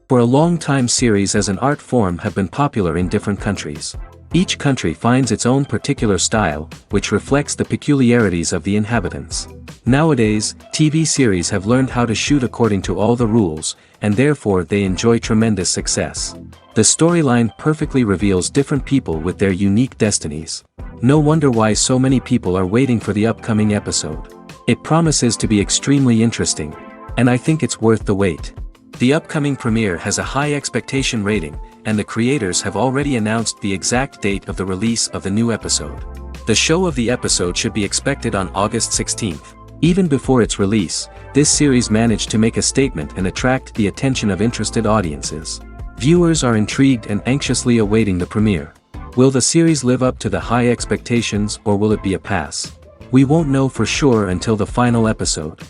For a long time, series as an art form have been popular in different countries. Each country finds its own particular style, which reflects the peculiarities of the inhabitants. Nowadays, TV series have learned how to shoot according to all the rules, and therefore they enjoy tremendous success. The storyline perfectly reveals different people with their unique destinies. No wonder why so many people are waiting for the upcoming episode. It promises to be extremely interesting, and I think it's worth the wait. The upcoming premiere has a high expectation rating, and the creators have already announced the exact date of the release of the new episode. The show of the episode should be expected on August 16th. Even before its release, this series managed to make a statement and attract the attention of interested audiences. Viewers are intrigued and anxiously awaiting the premiere. Will the series live up to the high expectations, or will it be a pass? We won't know for sure until the final episode.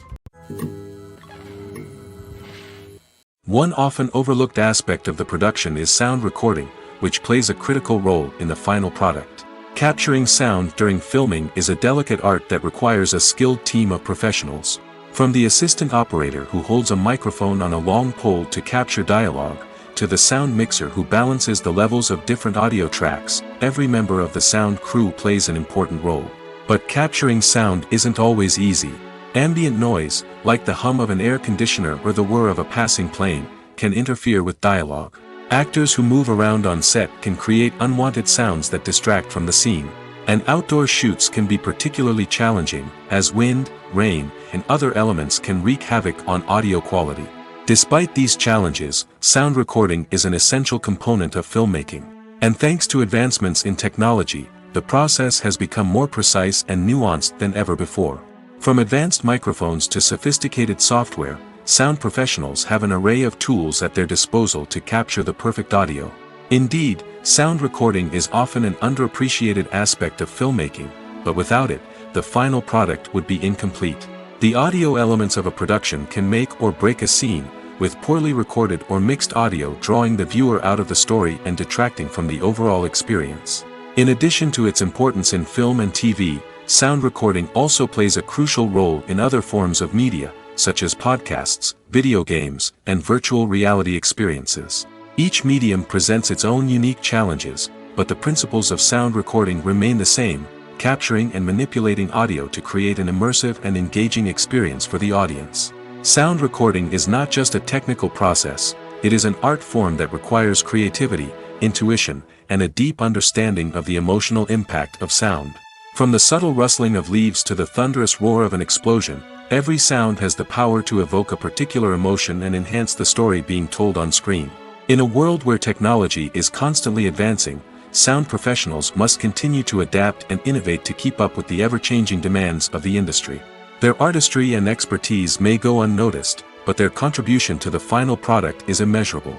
One often overlooked aspect of the production is sound recording, which plays a critical role in the final product. Capturing sound during filming is a delicate art that requires a skilled team of professionals. From the assistant operator who holds a microphone on a long pole to capture dialogue, to the sound mixer who balances the levels of different audio tracks, every member of the sound crew plays an important role. But capturing sound isn't always easy. Ambient noise, like the hum of an air conditioner or the whir of a passing plane, can interfere with dialogue. Actors who move around on set can create unwanted sounds that distract from the scene. And outdoor shoots can be particularly challenging, as wind, rain, and other elements can wreak havoc on audio quality. Despite these challenges, sound recording is an essential component of filmmaking. And thanks to advancements in technology, the process has become more precise and nuanced than ever before. From advanced microphones to sophisticated software, sound professionals have an array of tools at their disposal to capture the perfect audio. Indeed, sound recording is often an underappreciated aspect of filmmaking, but without it, the final product would be incomplete. The audio elements of a production can make or break a scene, with poorly recorded or mixed audio drawing the viewer out of the story and detracting from the overall experience. In addition to its importance in film and TV, sound recording also plays a crucial role in other forms of media, such as podcasts, video games, and virtual reality experiences. Each medium presents its own unique challenges, but the principles of sound recording remain the same, capturing and manipulating audio to create an immersive and engaging experience for the audience. Sound recording is not just a technical process, it is an art form that requires creativity, intuition, and a deep understanding of the emotional impact of sound. From the subtle rustling of leaves to the thunderous roar of an explosion, every sound has the power to evoke a particular emotion and enhance the story being told on screen. In a world where technology is constantly advancing, sound professionals must continue to adapt and innovate to keep up with the ever-changing demands of the industry. Their artistry and expertise may go unnoticed, but their contribution to the final product is immeasurable.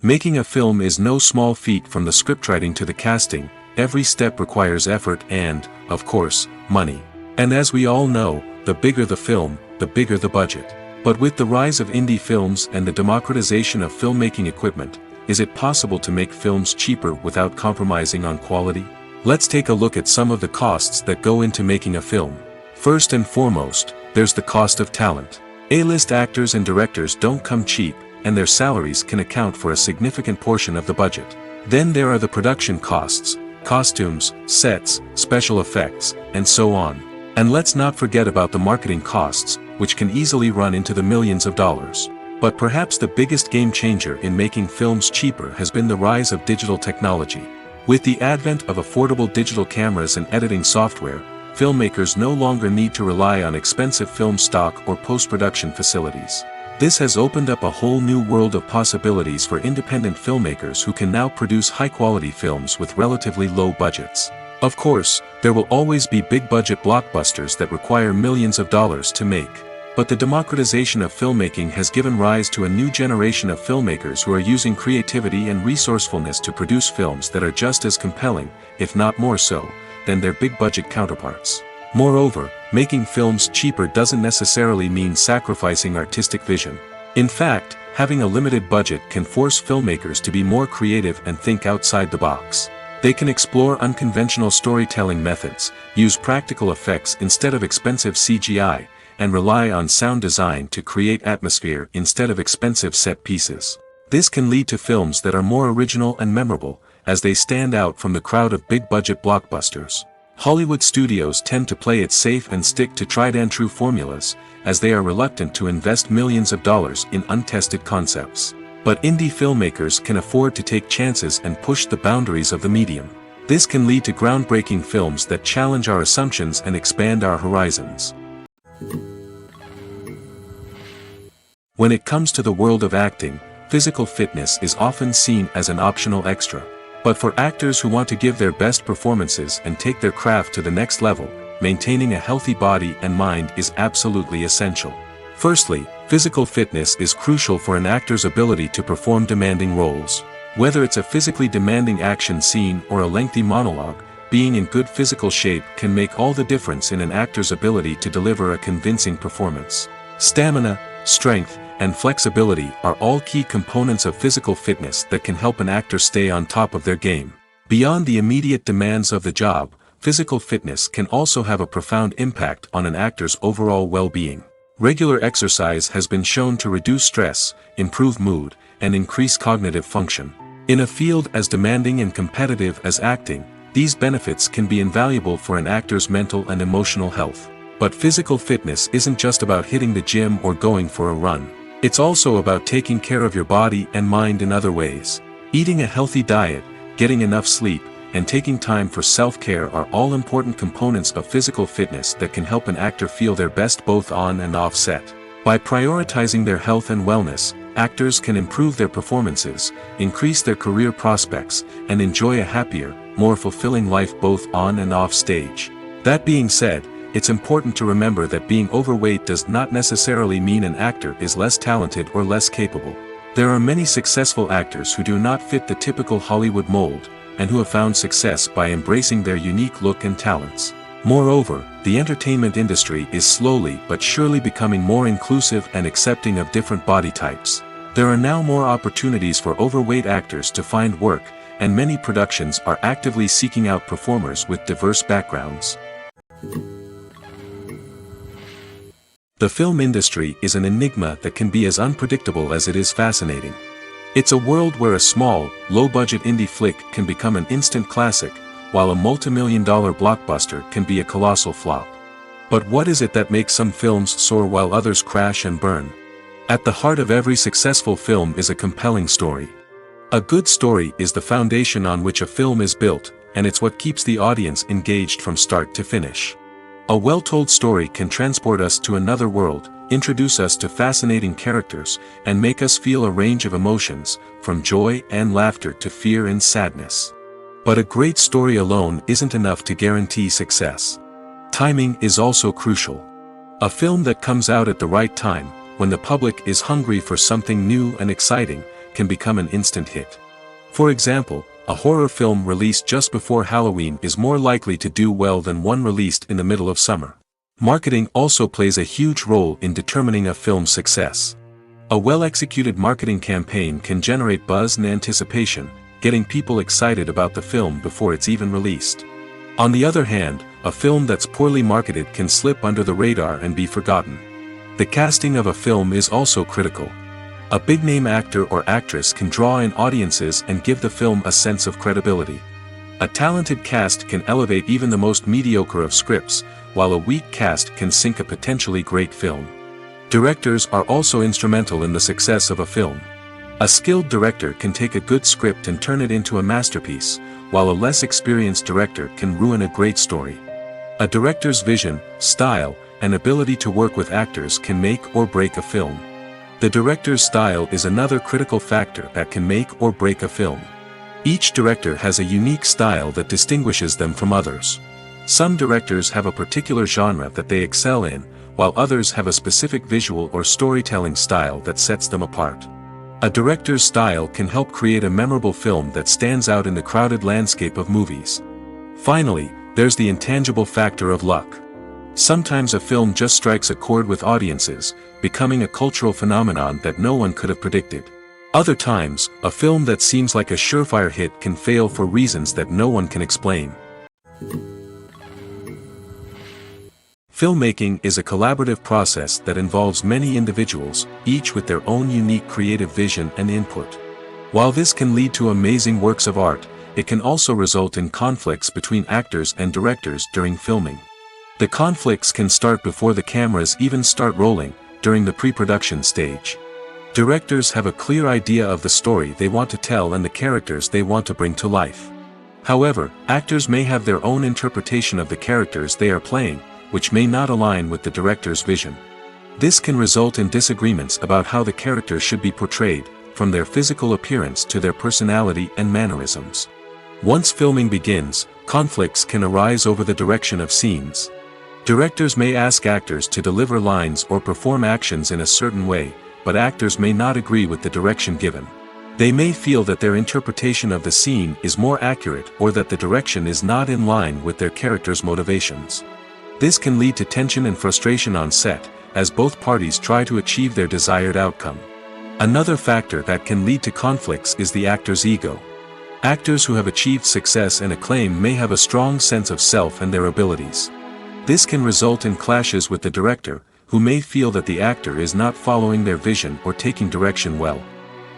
Making a film is no small feat. From the scriptwriting to the casting, every step requires effort and, of course, money. And as we all know, the bigger the film, the bigger the budget. But with the rise of indie films and the democratization of filmmaking equipment, is it possible to make films cheaper without compromising on quality? Let's take a look at some of the costs that go into making a film. First and foremost, there's the cost of talent. A-list actors and directors don't come cheap, and their salaries can account for a significant portion of the budget. Then there are the production costs, costumes, sets, special effects, and so on. And let's not forget about the marketing costs, which can easily run into the millions of dollars. But perhaps the biggest game changer in making films cheaper has been the rise of digital technology. With the advent of affordable digital cameras and editing software, filmmakers no longer need to rely on expensive film stock or post-production facilities. This has opened up a whole new world of possibilities for independent filmmakers who can now produce high-quality films with relatively low budgets. Of course, there will always be big-budget blockbusters that require millions of dollars to make. But the democratization of filmmaking has given rise to a new generation of filmmakers who are using creativity and resourcefulness to produce films that are just as compelling, if not more so, than their big-budget counterparts. Moreover, making films cheaper doesn't necessarily mean sacrificing artistic vision. In fact, having a limited budget can force filmmakers to be more creative and think outside the box. They can explore unconventional storytelling methods, use practical effects instead of expensive CGI, and rely on sound design to create atmosphere instead of expensive set pieces. This can lead to films that are more original and memorable, as they stand out from the crowd of big-budget blockbusters. Hollywood studios tend to play it safe and stick to tried-and-true formulas, as they are reluctant to invest millions of dollars in untested concepts. But indie filmmakers can afford to take chances and push the boundaries of the medium. This can lead to groundbreaking films that challenge our assumptions and expand our horizons. When it comes to the world of acting, physical fitness is often seen as an optional extra. But for actors who want to give their best performances and take their craft to the next level, maintaining a healthy body and mind is absolutely essential. Firstly, physical fitness is crucial for an actor's ability to perform demanding roles. Whether it's a physically demanding action scene or a lengthy monologue, being in good physical shape can make all the difference in an actor's ability to deliver a convincing performance. Stamina, strength, and flexibility are all key components of physical fitness that can help an actor stay on top of their game. Beyond the immediate demands of the job, physical fitness can also have a profound impact on an actor's overall well-being. Regular exercise has been shown to reduce stress, improve mood, and increase cognitive function. In a field as demanding and competitive as acting, these benefits can be invaluable for an actor's mental and emotional health. But physical fitness isn't just about hitting the gym or going for a run. It's also about taking care of your body and mind in other ways. Eating a healthy diet, getting enough sleep, and taking time for self-care are all important components of physical fitness that can help an actor feel their best both on and off set. By prioritizing their health and wellness, actors can improve their performances, increase their career prospects, and enjoy a happier, more fulfilling life both on and off stage. That being said, it's important to remember that being overweight does not necessarily mean an actor is less talented or less capable. There are many successful actors who do not fit the typical Hollywood mold, and who have found success by embracing their unique look and talents. Moreover, the entertainment industry is slowly but surely becoming more inclusive and accepting of different body types. There are now more opportunities for overweight actors to find work, and many productions are actively seeking out performers with diverse backgrounds. The film industry is an enigma that can be as unpredictable as it is fascinating. It's a world where a small, low-budget indie flick can become an instant classic, while a multi-million-dollar blockbuster can be a colossal flop. But what is it that makes some films soar while others crash and burn? At the heart of every successful film is a compelling story. A good story is the foundation on which a film is built, and it's what keeps the audience engaged from start to finish. A well-told story can transport us to another world, introduce us to fascinating characters, and make us feel a range of emotions, from joy and laughter to fear and sadness. But a great story alone isn't enough to guarantee success. Timing is also crucial. A film that comes out at the right time, when the public is hungry for something new and exciting, can become an instant hit. For example, a horror film released just before Halloween is more likely to do well than one released in the middle of summer. Marketing also plays a huge role in determining a film's success. A well-executed marketing campaign can generate buzz and anticipation, getting people excited about the film before it's even released. On the other hand, a film that's poorly marketed can slip under the radar and be forgotten. The casting of a film is also critical. A big-name actor or actress can draw in audiences and give the film a sense of credibility. A talented cast can elevate even the most mediocre of scripts, while a weak cast can sink a potentially great film. Directors are also instrumental in the success of a film. A skilled director can take a good script and turn it into a masterpiece, while a less experienced director can ruin a great story. A director's vision, style, and ability to work with actors can make or break a film. The director's style is another critical factor that can make or break a film. Each director has a unique style that distinguishes them from others. Some directors have a particular genre that they excel in, while others have a specific visual or storytelling style that sets them apart. A director's style can help create a memorable film that stands out in the crowded landscape of movies. Finally, there's the intangible factor of luck. Sometimes a film just strikes a chord with audiences, becoming a cultural phenomenon that no one could have predicted. Other times, a film that seems like a surefire hit can fail for reasons that no one can explain. Filmmaking is a collaborative process that involves many individuals, each with their own unique creative vision and input. While this can lead to amazing works of art, it can also result in conflicts between actors and directors during filming. The conflicts can start before the cameras even start rolling, during the pre-production stage. Directors have a clear idea of the story they want to tell and the characters they want to bring to life. However, actors may have their own interpretation of the characters they are playing, which may not align with the director's vision. This can result in disagreements about how the characters should be portrayed, from their physical appearance to their personality and mannerisms. Once filming begins, conflicts can arise over the direction of scenes. Directors may ask actors to deliver lines or perform actions in a certain way, but actors may not agree with the direction given. They may feel that their interpretation of the scene is more accurate or that the direction is not in line with their character's motivations. This can lead to tension and frustration on set, as both parties try to achieve their desired outcome. Another factor that can lead to conflicts is the actor's ego. Actors who have achieved success and acclaim may have a strong sense of self and their abilities. This can result in clashes with the director, who may feel that the actor is not following their vision or taking direction well.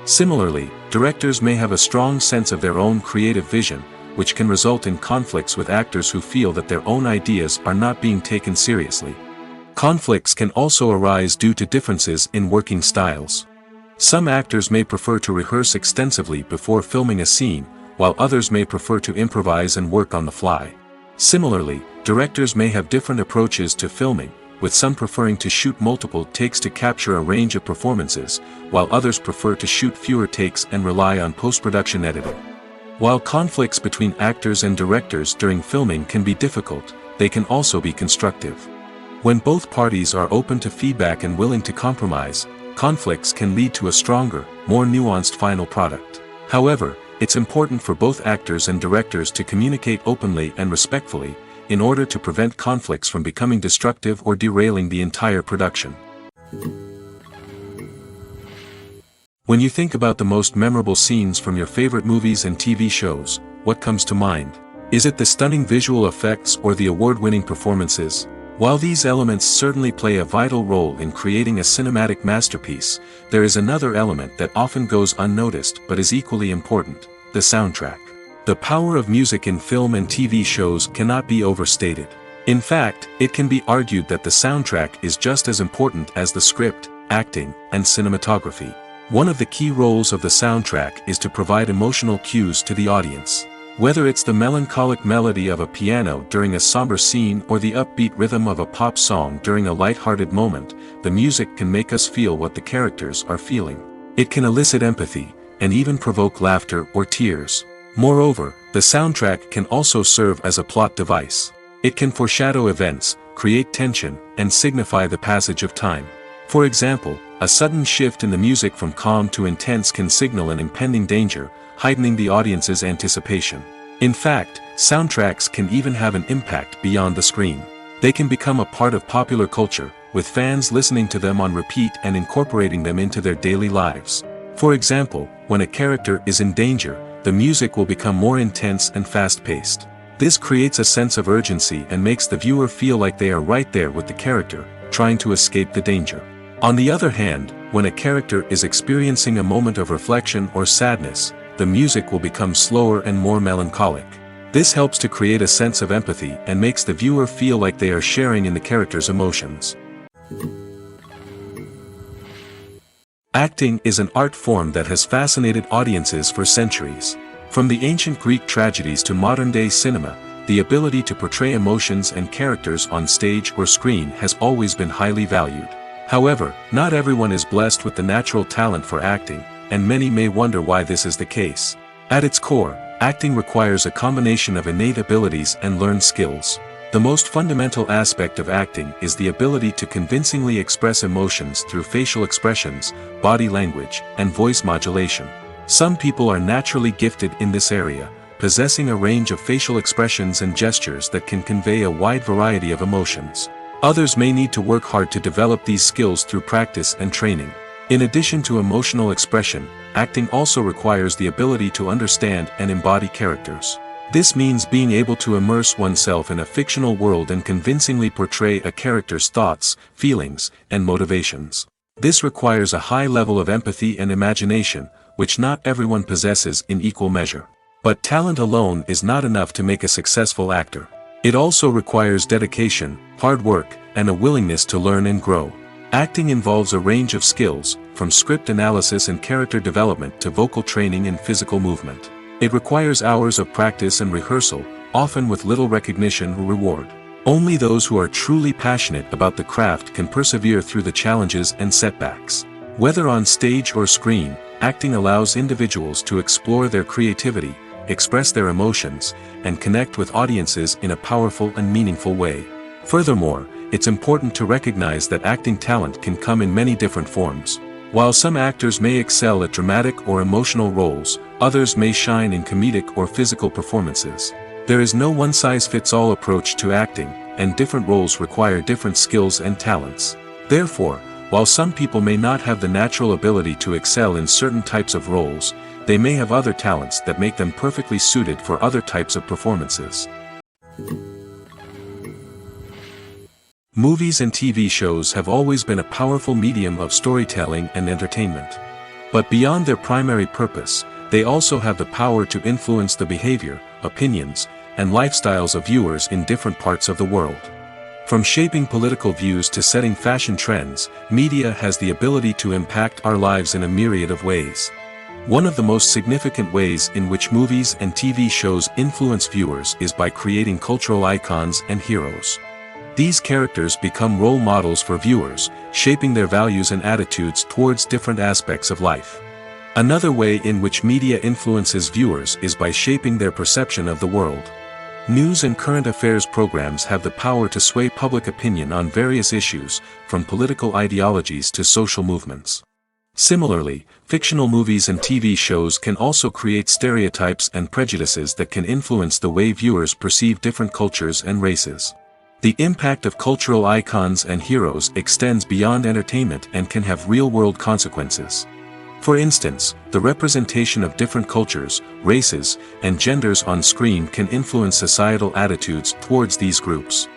Similarly, directors may have a strong sense of their own creative vision, which can result in conflicts with actors who feel that their own ideas are not being taken seriously. Conflicts can also arise due to differences in working styles. Some actors may prefer to rehearse extensively before filming a scene, while others may prefer to improvise and work on the fly. Similarly, directors may have different approaches to filming, with some preferring to shoot multiple takes to capture a range of performances, while others prefer to shoot fewer takes and rely on post-production editing. While conflicts between actors and directors during filming can be difficult, they can also be constructive. When both parties are open to feedback and willing to compromise, conflicts can lead to a stronger, more nuanced final product. However, it's important for both actors and directors to communicate openly and respectfully, in order to prevent conflicts from becoming destructive or derailing the entire production. When you think about the most memorable scenes from your favorite movies and TV shows, what comes to mind? Is it the stunning visual effects or the award-winning performances? While these elements certainly play a vital role in creating a cinematic masterpiece, there is another element that often goes unnoticed but is equally important: the soundtrack. The power of music in film and TV shows cannot be overstated. In fact, it can be argued that the soundtrack is just as important as the script, acting, and cinematography. One of the key roles of the soundtrack is to provide emotional cues to the audience. Whether it's the melancholic melody of a piano during a somber scene or the upbeat rhythm of a pop song during a light-hearted moment, the music can make us feel what the characters are feeling. It can elicit empathy, and even provoke laughter or tears. Moreover, the soundtrack can also serve as a plot device. It can foreshadow events, create tension, and signify the passage of time. For example, a sudden shift in the music from calm to intense can signal an impending danger, heightening the audience's anticipation. In fact, soundtracks can even have an impact beyond the screen. They can become a part of popular culture, with fans listening to them on repeat and incorporating them into their daily lives. For example, when a character is in danger, the music will become more intense and fast-paced. This creates a sense of urgency and makes the viewer feel like they are right there with the character, trying to escape the danger. On the other hand, when a character is experiencing a moment of reflection or sadness, the music will become slower and more melancholic. This helps to create a sense of empathy and makes the viewer feel like they are sharing in the character's emotions. Acting is an art form that has fascinated audiences for centuries. From the ancient Greek tragedies to modern-day cinema, the ability to portray emotions and characters on stage or screen has always been highly valued. However, not everyone is blessed with the natural talent for acting, and many may wonder why this is the case. At its core, acting requires a combination of innate abilities and learned skills. The most fundamental aspect of acting is the ability to convincingly express emotions through facial expressions, body language, and voice modulation. Some people are naturally gifted in this area, possessing a range of facial expressions and gestures that can convey a wide variety of emotions. Others may need to work hard to develop these skills through practice and training. In addition to emotional expression, acting also requires the ability to understand and embody characters. This means being able to immerse oneself in a fictional world and convincingly portray a character's thoughts, feelings, and motivations. This requires a high level of empathy and imagination, which not everyone possesses in equal measure. But talent alone is not enough to make a successful actor. It also requires dedication, hard work, and a willingness to learn and grow. Acting involves a range of skills, from script analysis and character development to vocal training and physical movement. It requires hours of practice and rehearsal, often with little recognition or reward. Only those who are truly passionate about the craft can persevere through the challenges and setbacks. Whether on stage or screen, acting allows individuals to explore their creativity, express their emotions, and connect with audiences in a powerful and meaningful way. Furthermore, it's important to recognize that acting talent can come in many different forms. While some actors may excel at dramatic or emotional roles, others may shine in comedic or physical performances. There is no one-size-fits-all approach to acting, and different roles require different skills and talents. Therefore, while some people may not have the natural ability to excel in certain types of roles, they may have other talents that make them perfectly suited for other types of performances. Movies and TV shows have always been a powerful medium of storytelling and entertainment. But beyond their primary purpose, they also have the power to influence the behavior, opinions, and lifestyles of viewers in different parts of the world. From shaping political views to setting fashion trends, media has the ability to impact our lives in a myriad of ways. One of the most significant ways in which movies and TV shows influence viewers is by creating cultural icons and heroes. These characters become role models for viewers, shaping their values and attitudes towards different aspects of life. Another way in which media influences viewers is by shaping their perception of the world. News and current affairs programs have the power to sway public opinion on various issues, from political ideologies to social movements. Similarly, fictional movies and TV shows can also create stereotypes and prejudices that can influence the way viewers perceive different cultures and races. The impact of cultural icons and heroes extends beyond entertainment and can have real-world consequences. For instance, the representation of different cultures, races, and genders on screen can influence societal attitudes towards these groups.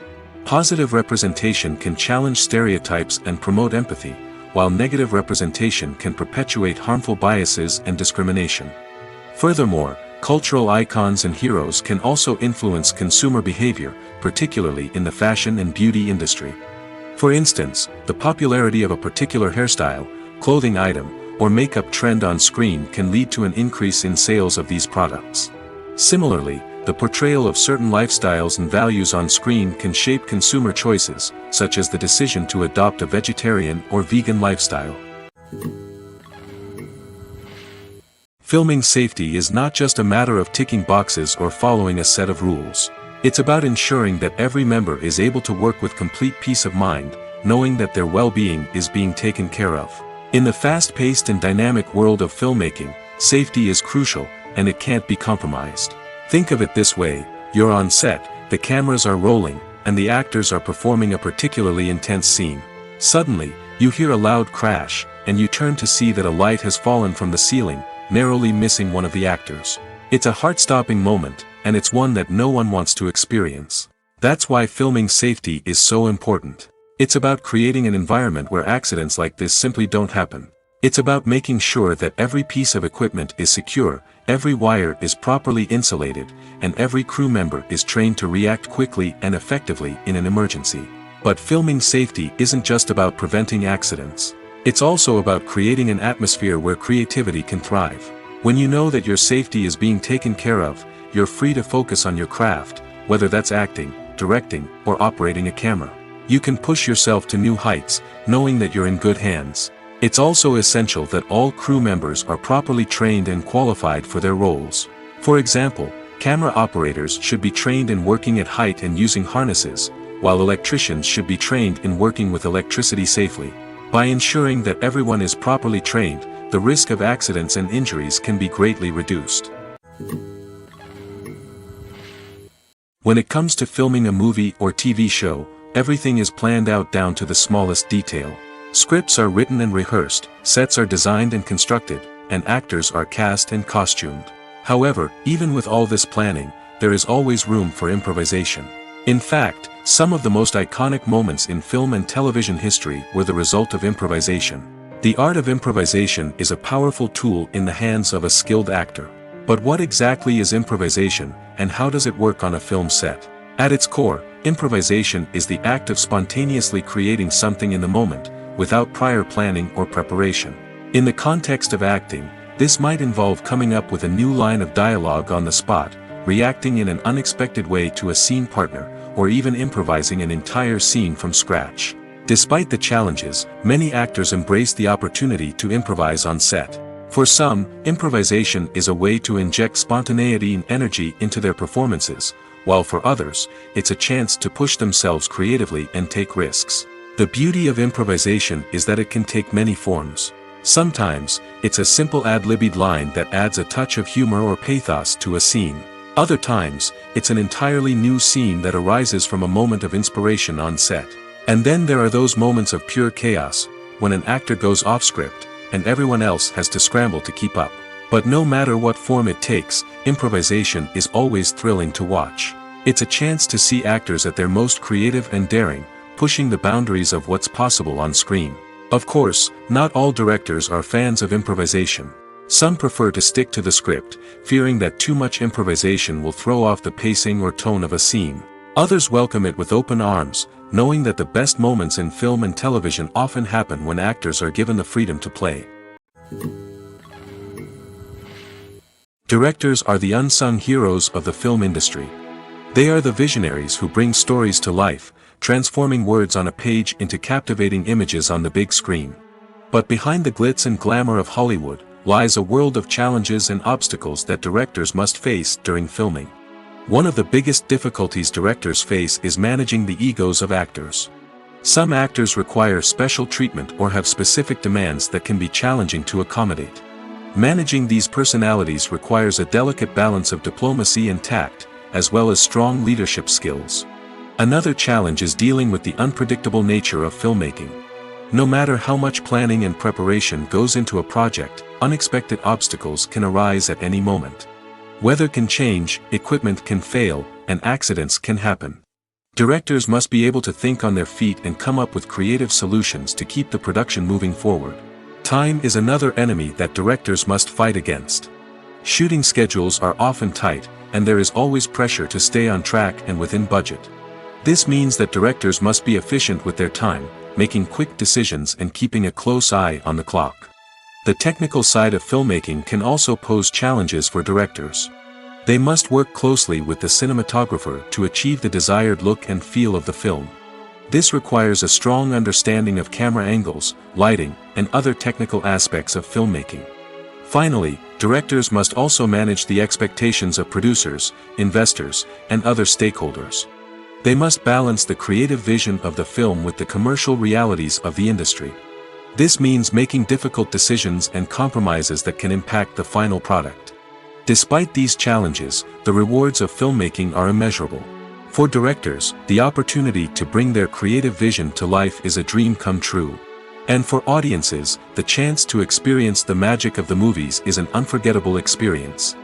Positive representation can challenge stereotypes and promote empathy, while negative representation can perpetuate harmful biases and discrimination. Furthermore, cultural icons and heroes can also influence consumer behavior, particularly in the fashion and beauty industry. For instance, the popularity of a particular hairstyle, clothing item, or makeup trend on screen can lead to an increase in sales of these products. Similarly, the portrayal of certain lifestyles and values on screen can shape consumer choices, such as the decision to adopt a vegetarian or vegan lifestyle. Filming safety is not just a matter of ticking boxes or following a set of rules. It's about ensuring that every member is able to work with complete peace of mind, knowing that their well-being is being taken care of. In the fast-paced and dynamic world of filmmaking, safety is crucial, and it can't be compromised. Think of it this way: you're on set, the cameras are rolling, and the actors are performing a particularly intense scene. Suddenly, you hear a loud crash, and you turn to see that a light has fallen from the ceiling, narrowly missing one of the actors. It's a heart-stopping moment, and it's one that no one wants to experience. That's why filming safety is so important. It's about creating an environment where accidents like this simply don't happen. It's about making sure that every piece of equipment is secure, every wire is properly insulated, and every crew member is trained to react quickly and effectively in an emergency. But filming safety isn't just about preventing accidents. It's also about creating an atmosphere where creativity can thrive. When you know that your safety is being taken care of, you're free to focus on your craft, whether that's acting, directing, or operating a camera. You can push yourself to new heights, knowing that you're in good hands. It's also essential that all crew members are properly trained and qualified for their roles. For example, camera operators should be trained in working at height and using harnesses, while electricians should be trained in working with electricity safely. By ensuring that everyone is properly trained, the risk of accidents and injuries can be greatly reduced. When it comes to filming a movie or TV show, everything is planned out down to the smallest detail. Scripts are written and rehearsed, sets are designed and constructed, and actors are cast and costumed. However, even with all this planning, there is always room for improvisation. In fact, some of the most iconic moments in film and television history were the result of improvisation. The art of improvisation is a powerful tool in the hands of a skilled actor. But what exactly is improvisation, and how does it work on a film set? At its core, improvisation is the act of spontaneously creating something in the moment, without prior planning or preparation. In the context of acting, this might involve coming up with a new line of dialogue on the spot, reacting in an unexpected way to a scene partner, or even improvising an entire scene from scratch. Despite the challenges, many actors embrace the opportunity to improvise on set. For some, improvisation is a way to inject spontaneity and energy into their performances, while for others, it's a chance to push themselves creatively and take risks. The beauty of improvisation is that it can take many forms. Sometimes, it's a simple ad-libbed line that adds a touch of humor or pathos to a scene. Other times, it's an entirely new scene that arises from a moment of inspiration on set. And then there are those moments of pure chaos, when an actor goes off script, and everyone else has to scramble to keep up. But no matter what form it takes, improvisation is always thrilling to watch. It's a chance to see actors at their most creative and daring, pushing the boundaries of what's possible on screen. Of course, not all directors are fans of improvisation. Some prefer to stick to the script, fearing that too much improvisation will throw off the pacing or tone of a scene. Others welcome it with open arms, knowing that the best moments in film and television often happen when actors are given the freedom to play. Directors are the unsung heroes of the film industry. They are the visionaries who bring stories to life, transforming words on a page into captivating images on the big screen. But behind the glitz and glamour of Hollywood, lies a world of challenges and obstacles that directors must face during filming. One of the biggest difficulties directors face is managing the egos of actors. Some actors require special treatment or have specific demands that can be challenging to accommodate. Managing these personalities requires a delicate balance of diplomacy and tact, as well as strong leadership skills. Another challenge is dealing with the unpredictable nature of filmmaking. No matter how much planning and preparation goes into a project, unexpected obstacles can arise at any moment. Weather can change, equipment can fail, and accidents can happen. Directors must be able to think on their feet and come up with creative solutions to keep the production moving forward. Time is another enemy that directors must fight against. Shooting schedules are often tight, and there is always pressure to stay on track and within budget. This means that directors must be efficient with their time, making quick decisions and keeping a close eye on the clock. The technical side of filmmaking can also pose challenges for directors. They must work closely with the cinematographer to achieve the desired look and feel of the film. This requires a strong understanding of camera angles, lighting, and other technical aspects of filmmaking. Finally, directors must also manage the expectations of producers, investors, and other stakeholders. They must balance the creative vision of the film with the commercial realities of the industry. This means making difficult decisions and compromises that can impact the final product. Despite these challenges, the rewards of filmmaking are immeasurable. For directors, the opportunity to bring their creative vision to life is a dream come true. And for audiences, the chance to experience the magic of the movies is an unforgettable experience.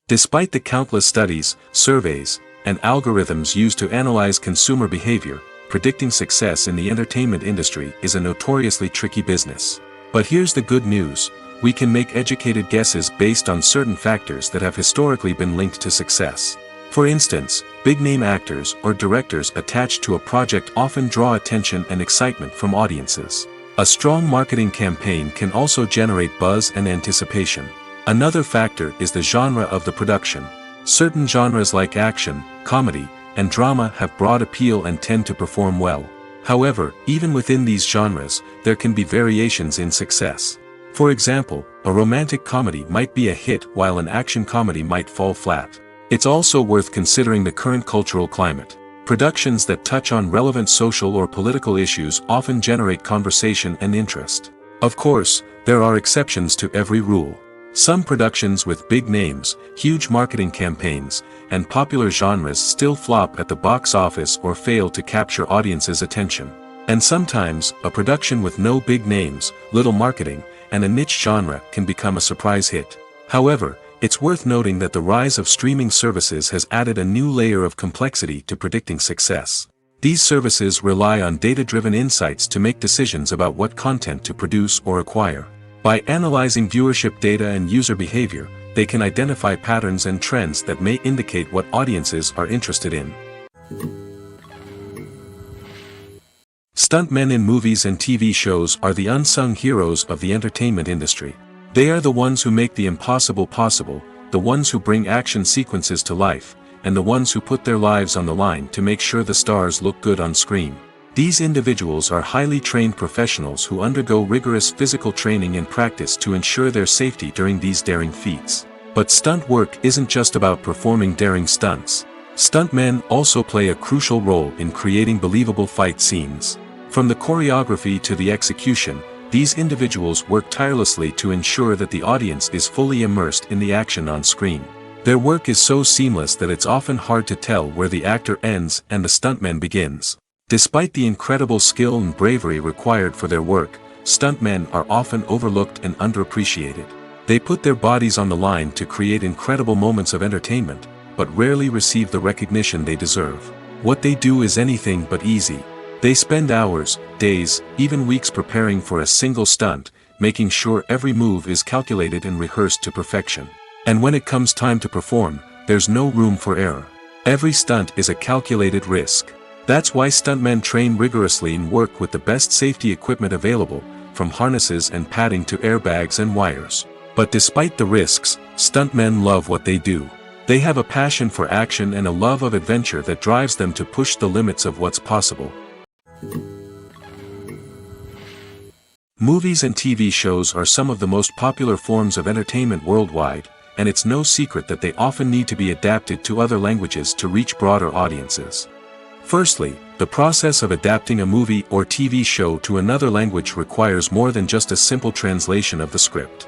Despite the countless studies, surveys, and algorithms used to analyze consumer behavior, predicting success in the entertainment industry is a notoriously tricky business. But here's the good news: we can make educated guesses based on certain factors that have historically been linked to success. For instance, big-name actors or directors attached to a project often draw attention and excitement from audiences. A strong marketing campaign can also generate buzz and anticipation. Another factor is the genre of the production. Certain genres like action, comedy, and drama have broad appeal and tend to perform well. However, even within these genres, there can be variations in success. For example, a romantic comedy might be a hit while an action comedy might fall flat. It's also worth considering the current cultural climate. Productions that touch on relevant social or political issues often generate conversation and interest. Of course, there are exceptions to every rule. Some productions with big names, huge marketing campaigns, and popular genres still flop at the box office or fail to capture audiences' attention. And sometimes, a production with no big names, little marketing, and a niche genre can become a surprise hit. However, It's worth noting that the rise of streaming services has added a new layer of complexity to predicting success. These services rely on data-driven insights to make decisions about what content to produce or acquire. By analyzing viewership data and user behavior, they can identify patterns and trends that may indicate what audiences are interested in. Stuntmen in movies and TV shows are the unsung heroes of the entertainment industry. They are the ones who make the impossible possible, the ones who bring action sequences to life, and the ones who put their lives on the line to make sure the stars look good on screen. These individuals are highly trained professionals who undergo rigorous physical training and practice to ensure their safety during these daring feats. But stunt work isn't just about performing daring stunts. Stuntmen also play a crucial role in creating believable fight scenes. From the choreography to the execution, these individuals work tirelessly to ensure that the audience is fully immersed in the action on screen. Their work is so seamless that it's often hard to tell where the actor ends and the stuntman begins. Despite the incredible skill and bravery required for their work, stuntmen are often overlooked and underappreciated. They put their bodies on the line to create incredible moments of entertainment, but rarely receive the recognition they deserve. What they do is anything but easy. They spend hours, days, even weeks preparing for a single stunt, making sure every move is calculated and rehearsed to perfection. And when it comes time to perform, there's no room for error. Every stunt is a calculated risk. That's why stuntmen train rigorously and work with the best safety equipment available, from harnesses and padding to airbags and wires. But despite the risks, stuntmen love what they do. They have a passion for action and a love of adventure that drives them to push the limits of what's possible. Movies and TV shows are some of the most popular forms of entertainment worldwide, and it's no secret that they often need to be adapted to other languages to reach broader audiences. Firstly, the process of adapting a movie or TV show to another language requires more than just a simple translation of the script.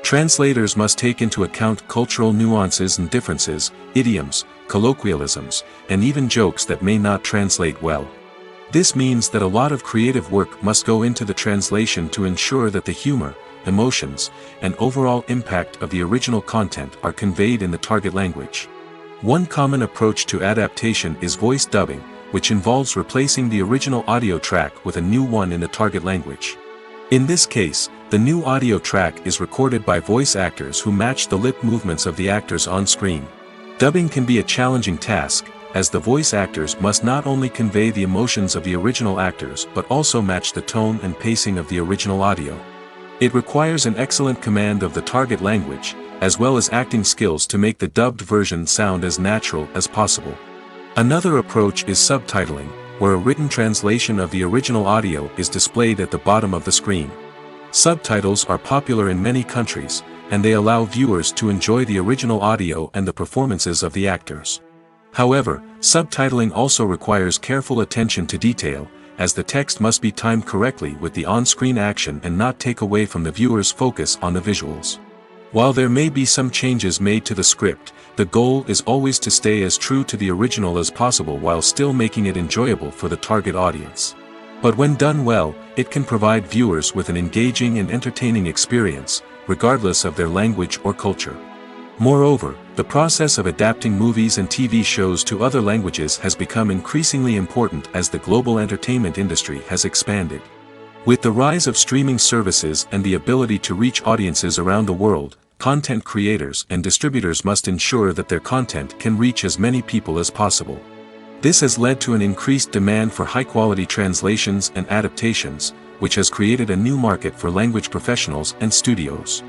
Translators must take into account cultural nuances and differences, idioms, colloquialisms, and even jokes that may not translate well. This means that a lot of creative work must go into the translation to ensure that the humor, emotions, and overall impact of the original content are conveyed in the target language. One common approach to adaptation is voice dubbing, which involves replacing the original audio track with a new one in the target language. In this case, the new audio track is recorded by voice actors who match the lip movements of the actors on screen. Dubbing can be a challenging task, as the voice actors must not only convey the emotions of the original actors but also match the tone and pacing of the original audio. It requires an excellent command of the target language, as well as acting skills to make the dubbed version sound as natural as possible. Another approach is subtitling, where a written translation of the original audio is displayed at the bottom of the screen. Subtitles are popular in many countries, and they allow viewers to enjoy the original audio and the performances of the actors. However, subtitling also requires careful attention to detail, as the text must be timed correctly with the on-screen action and not take away from the viewer's focus on the visuals. While there may be some changes made to the script, the goal is always to stay as true to the original as possible while still making it enjoyable for the target audience. But when done well, it can provide viewers with an engaging and entertaining experience, regardless of their language or culture. Moreover, the process of adapting movies and TV shows to other languages has become increasingly important as the global entertainment industry has expanded. With the rise of streaming services and the ability to reach audiences around the world, content creators and distributors must ensure that their content can reach as many people as possible. This has led to an increased demand for high-quality translations and adaptations, which has created a new market for language professionals and studios.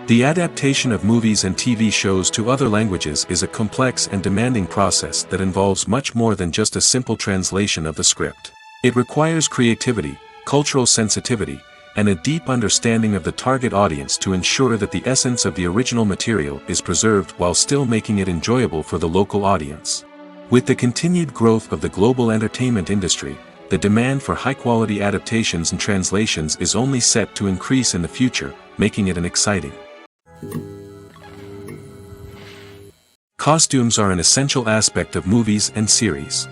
The adaptation of movies and TV shows to other languages is a complex and demanding process that involves much more than just a simple translation of the script. It requires creativity, cultural sensitivity, and a deep understanding of the target audience to ensure that the essence of the original material is preserved while still making it enjoyable for the local audience. With the continued growth of the global entertainment industry, the demand for high-quality adaptations and translations is only set to increase in the future, making it exciting. Costumes are an essential aspect of movies and series.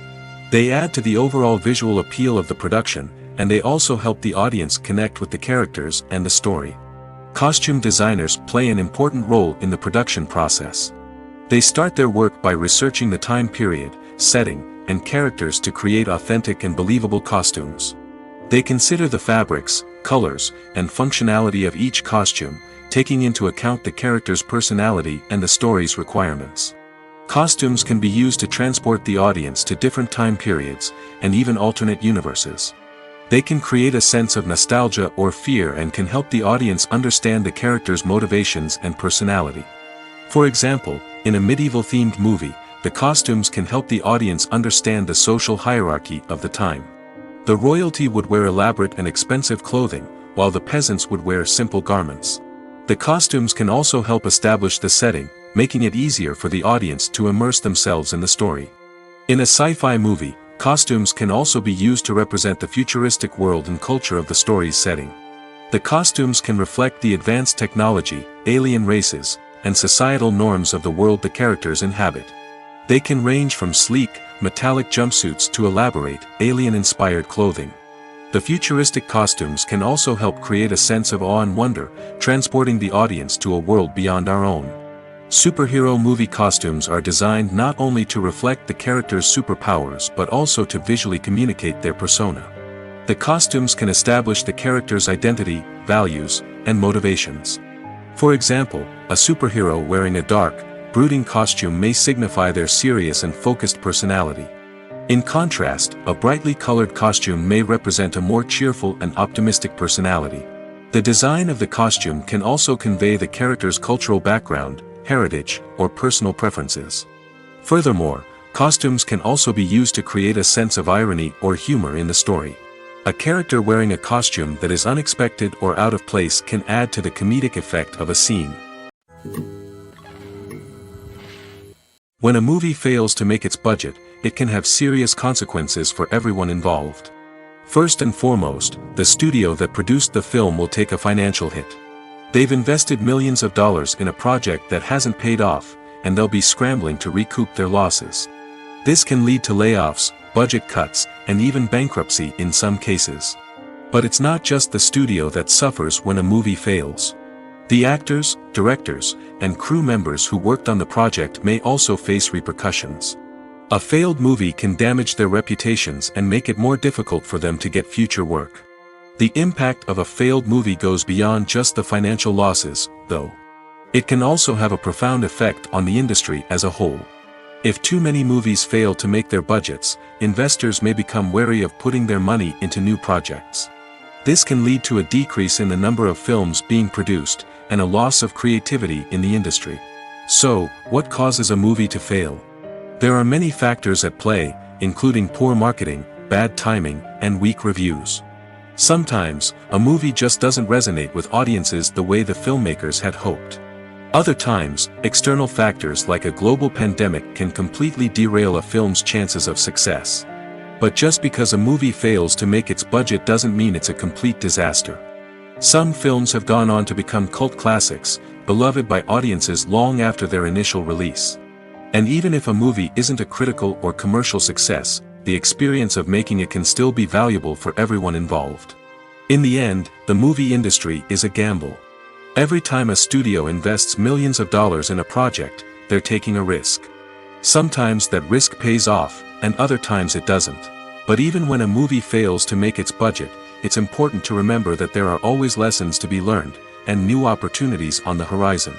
They add to the overall visual appeal of the production, and they also help the audience connect with the characters and the story. Costume designers play an important role in the production process. They start their work by researching the time period, setting, and characters to create authentic and believable costumes. They consider the fabrics, colors, and functionality of each costume, taking into account the character's personality and the story's requirements. Costumes can be used to transport the audience to different time periods, and even alternate universes. They can create a sense of nostalgia or fear and can help the audience understand the character's motivations and personality. For example, in a medieval-themed movie, the costumes can help the audience understand the social hierarchy of the time. The royalty would wear elaborate and expensive clothing, while the peasants would wear simple garments. The costumes can also help establish the setting, making it easier for the audience to immerse themselves in the story. In a sci-fi movie, costumes can also be used to represent the futuristic world and culture of the story's setting. The costumes can reflect the advanced technology, alien races, and societal norms of the world the characters inhabit. They can range from sleek, metallic jumpsuits to elaborate, alien-inspired clothing. The futuristic costumes can also help create a sense of awe and wonder, transporting the audience to a world beyond our own. Superhero movie costumes are designed not only to reflect the character's superpowers but also to visually communicate their persona. The costumes can establish the character's identity, values, and motivations. For example, a superhero wearing a dark, brooding costume may signify their serious and focused personality. In contrast, a brightly colored costume may represent a more cheerful and optimistic personality. The design of the costume can also convey the character's cultural background, heritage, or personal preferences. Furthermore, costumes can also be used to create a sense of irony or humor in the story. A character wearing a costume that is unexpected or out of place can add to the comedic effect of a scene. When a movie fails to make its budget, it can have serious consequences for everyone involved. First and foremost, the studio that produced the film will take a financial hit. They've invested millions of dollars in a project that hasn't paid off, and they'll be scrambling to recoup their losses. This can lead to layoffs, budget cuts, and even bankruptcy in some cases. But it's not just the studio that suffers when a movie fails. The actors, directors, and crew members who worked on the project may also face repercussions. A failed movie can damage their reputations and make it more difficult for them to get future work. The impact of a failed movie goes beyond just the financial losses, though. It can also have a profound effect on the industry as a whole. If too many movies fail to make their budgets, investors may become wary of putting their money into new projects. This can lead to a decrease in the number of films being produced, and a loss of creativity in the industry. So, what causes a movie to fail? There are many factors at play, including poor marketing, bad timing, and weak reviews. Sometimes, a movie just doesn't resonate with audiences the way the filmmakers had hoped. Other times, external factors like a global pandemic can completely derail a film's chances of success. But just because a movie fails to make its budget doesn't mean it's a complete disaster. Some films have gone on to become cult classics, beloved by audiences long after their initial release. And even if a movie isn't a critical or commercial success, the experience of making it can still be valuable for everyone involved. In the end, the movie industry is a gamble. Every time a studio invests millions of dollars in a project, they're taking a risk. Sometimes that risk pays off, and other times it doesn't. But even when a movie fails to make its budget, it's important to remember that there are always lessons to be learned, and new opportunities on the horizon.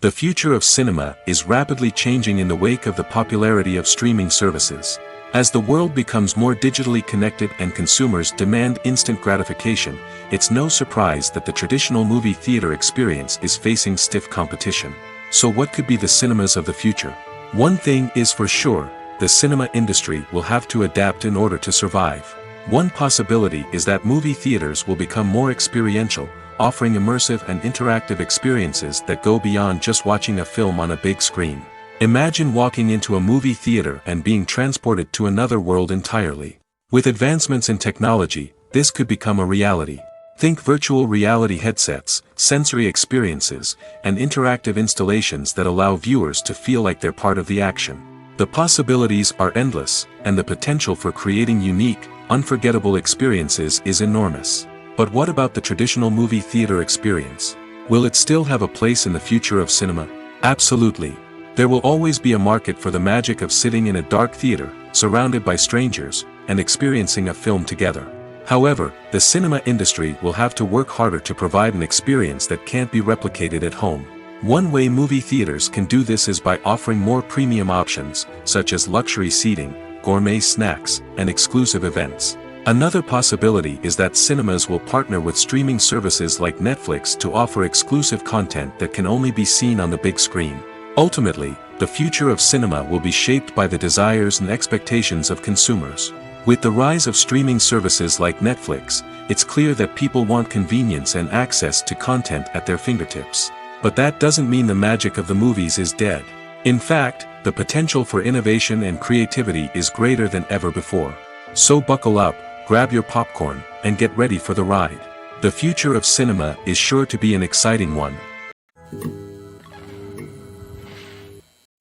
The future of cinema is rapidly changing in the wake of the popularity of streaming services. As the world becomes more digitally connected and consumers demand instant gratification, it's no surprise that the traditional movie theater experience is facing stiff competition. So what could be the cinemas of the future? One thing is for sure, the cinema industry will have to adapt in order to survive. One possibility is that movie theaters will become more experiential, offering immersive and interactive experiences that go beyond just watching a film on a big screen. Imagine walking into a movie theater and being transported to another world entirely. With advancements in technology, this could become a reality. Think virtual reality headsets, sensory experiences, and interactive installations that allow viewers to feel like they're part of the action. The possibilities are endless, and the potential for creating unique, unforgettable experiences is enormous. But what about the traditional movie theater experience? Will it still have a place in the future of cinema? Absolutely. There will always be a market for the magic of sitting in a dark theater, surrounded by strangers, and experiencing a film together. However, the cinema industry will have to work harder to provide an experience that can't be replicated at home. One way movie theaters can do this is by offering more premium options, such as luxury seating, gourmet snacks, and exclusive events. Another possibility is that cinemas will partner with streaming services like Netflix to offer exclusive content that can only be seen on the big screen. Ultimately, the future of cinema will be shaped by the desires and expectations of consumers. With the rise of streaming services like Netflix, it's clear that people want convenience and access to content at their fingertips. But that doesn't mean the magic of the movies is dead. In fact, the potential for innovation and creativity is greater than ever before. So buckle up, grab your popcorn, and get ready for the ride. The future of cinema is sure to be an exciting one.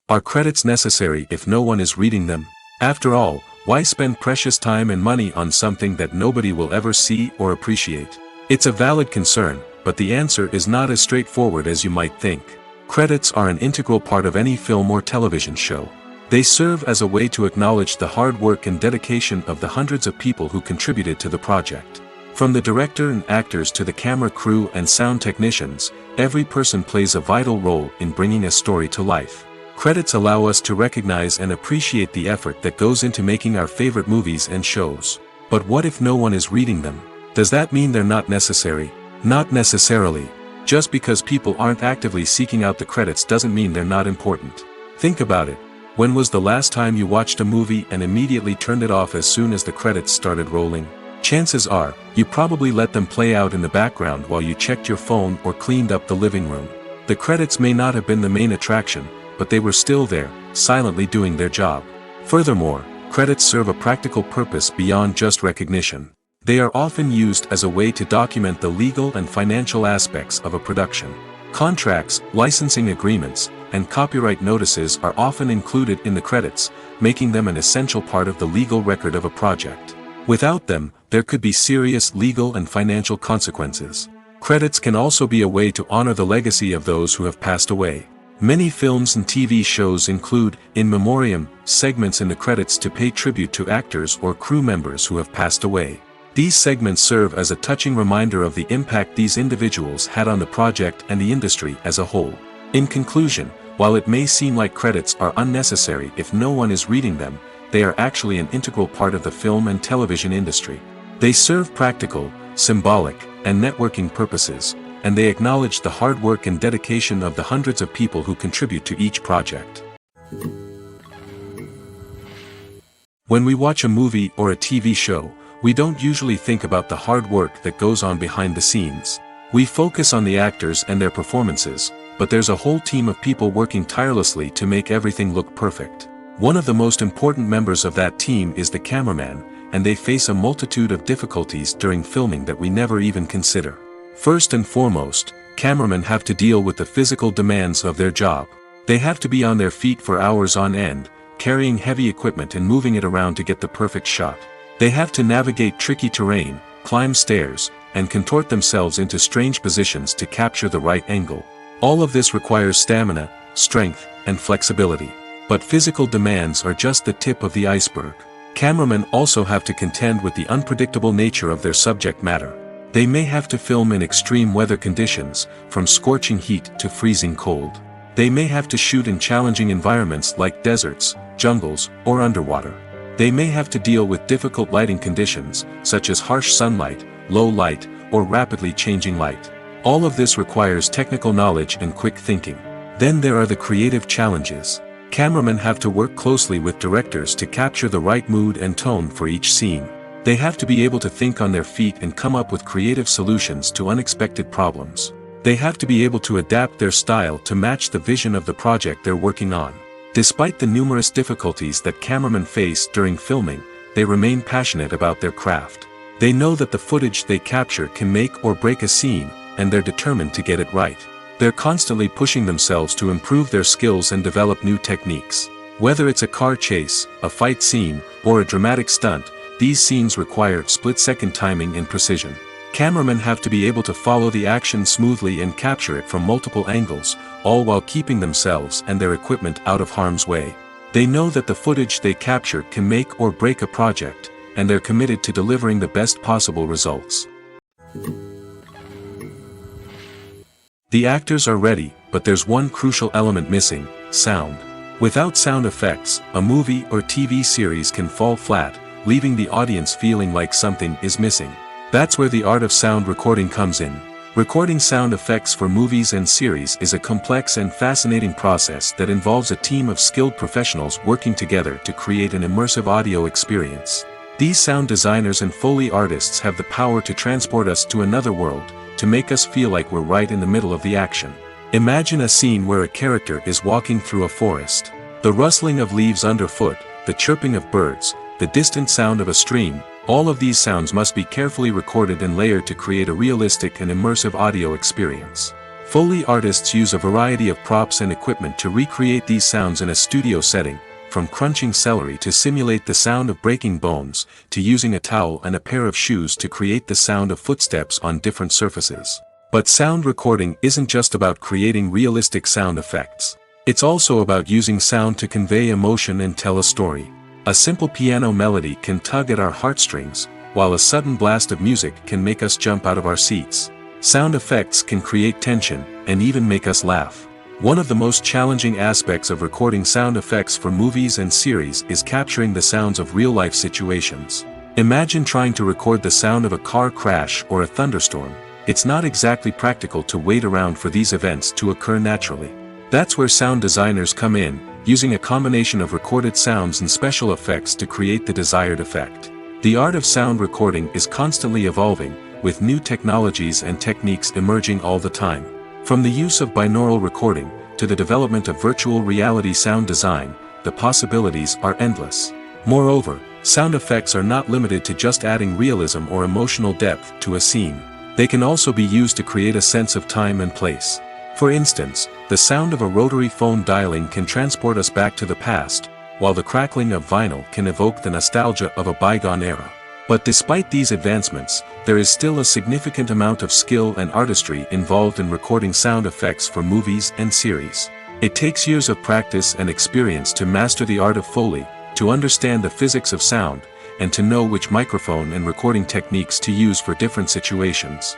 Are credits necessary if no one is reading them? After all, why spend precious time and money on something that nobody will ever see or appreciate? It's a valid concern, but the answer is not as straightforward as you might think. Credits are an integral part of any film or television show. They serve as a way to acknowledge the hard work and dedication of the hundreds of people who contributed to the project. From the director and actors to the camera crew and sound technicians, every person plays a vital role in bringing a story to life. Credits allow us to recognize and appreciate the effort that goes into making our favorite movies and shows. But what if no one is reading them? Does that mean they're not necessary? Not necessarily. Just because people aren't actively seeking out the credits doesn't mean they're not important. Think about it. When was the last time you watched a movie and immediately turned it off as soon as the credits started rolling? Chances are, you probably let them play out in the background while you checked your phone or cleaned up the living room. The credits may not have been the main attraction, but they were still there, silently doing their job. Furthermore, credits serve a practical purpose beyond just recognition. They are often used as a way to document the legal and financial aspects of a production. Contracts, licensing agreements, and copyright notices are often included in the credits, making them an essential part of the legal record of a project. Without them, there could be serious legal and financial consequences. Credits can also be a way to honor the legacy of those who have passed away. Many films and TV shows include, in memoriam, segments in the credits to pay tribute to actors or crew members who have passed away. These segments serve as a touching reminder of the impact these individuals had on the project and the industry as a whole. In conclusion, while it may seem like credits are unnecessary if no one is reading them, they are actually an integral part of the film and television industry. They serve practical, symbolic, and networking purposes, and they acknowledge the hard work and dedication of the hundreds of people who contribute to each project. When we watch a movie or a TV show, we don't usually think about the hard work that goes on behind the scenes. We focus on the actors and their performances, but there's a whole team of people working tirelessly to make everything look perfect. One of the most important members of that team is the cameraman, and they face a multitude of difficulties during filming that we never even consider. First and foremost, cameramen have to deal with the physical demands of their job. They have to be on their feet for hours on end, carrying heavy equipment and moving it around to get the perfect shot. They have to navigate tricky terrain, climb stairs, and contort themselves into strange positions to capture the right angle. All of this requires stamina, strength, and flexibility. But physical demands are just the tip of the iceberg. Cameramen also have to contend with the unpredictable nature of their subject matter. They may have to film in extreme weather conditions, from scorching heat to freezing cold. They may have to shoot in challenging environments like deserts, jungles, or underwater. They may have to deal with difficult lighting conditions, such as harsh sunlight, low light, or rapidly changing light. All of this requires technical knowledge and quick thinking. Then there are the creative challenges. Cameramen have to work closely with directors to capture the right mood and tone for each scene. They have to be able to think on their feet and come up with creative solutions to unexpected problems. They have to be able to adapt their style to match the vision of the project they're working on. Despite the numerous difficulties that cameramen face during filming, they remain passionate about their craft. They know that the footage they capture can make or break a scene, and they're determined to get it right. They're constantly pushing themselves to improve their skills and develop new techniques. Whether it's a car chase, a fight scene, or a dramatic stunt, these scenes require split-second timing and precision. Cameramen have to be able to follow the action smoothly and capture it from multiple angles, all while keeping themselves and their equipment out of harm's way. They know that the footage they capture can make or break a project, and they're committed to delivering the best possible results. The actors are ready, but there's one crucial element missing: sound. Without sound effects, a movie or TV series can fall flat, leaving the audience feeling like something is missing. That's where the art of sound recording comes in. Recording sound effects for movies and series is a complex and fascinating process that involves a team of skilled professionals working together to create an immersive audio experience. These sound designers and Foley artists have the power to transport us to another world, to make us feel like we're right in the middle of the action. Imagine a scene where a character is walking through a forest. The rustling of leaves underfoot, the chirping of birds, the distant sound of a stream, all of these sounds must be carefully recorded and layered to create a realistic and immersive audio experience. Foley artists use a variety of props and equipment to recreate these sounds in a studio setting, from crunching celery to simulate the sound of breaking bones, to using a towel and a pair of shoes to create the sound of footsteps on different surfaces. But sound recording isn't just about creating realistic sound effects. It's also about using sound to convey emotion and tell a story. A simple piano melody can tug at our heartstrings, while a sudden blast of music can make us jump out of our seats. Sound effects can create tension, and even make us laugh. One of the most challenging aspects of recording sound effects for movies and series is capturing the sounds of real-life situations. Imagine trying to record the sound of a car crash or a thunderstorm. It's not exactly practical to wait around for these events to occur naturally. That's where sound designers come in, using a combination of recorded sounds and special effects to create the desired effect. The art of sound recording is constantly evolving, with new technologies and techniques emerging all the time. From the use of binaural recording, to the development of virtual reality sound design, the possibilities are endless. Moreover, sound effects are not limited to just adding realism or emotional depth to a scene. They can also be used to create a sense of time and place. For instance, the sound of a rotary phone dialing can transport us back to the past, while the crackling of vinyl can evoke the nostalgia of a bygone era. But despite these advancements, there is still a significant amount of skill and artistry involved in recording sound effects for movies and series. It takes years of practice and experience to master the art of Foley, to understand the physics of sound, and to know which microphone and recording techniques to use for different situations.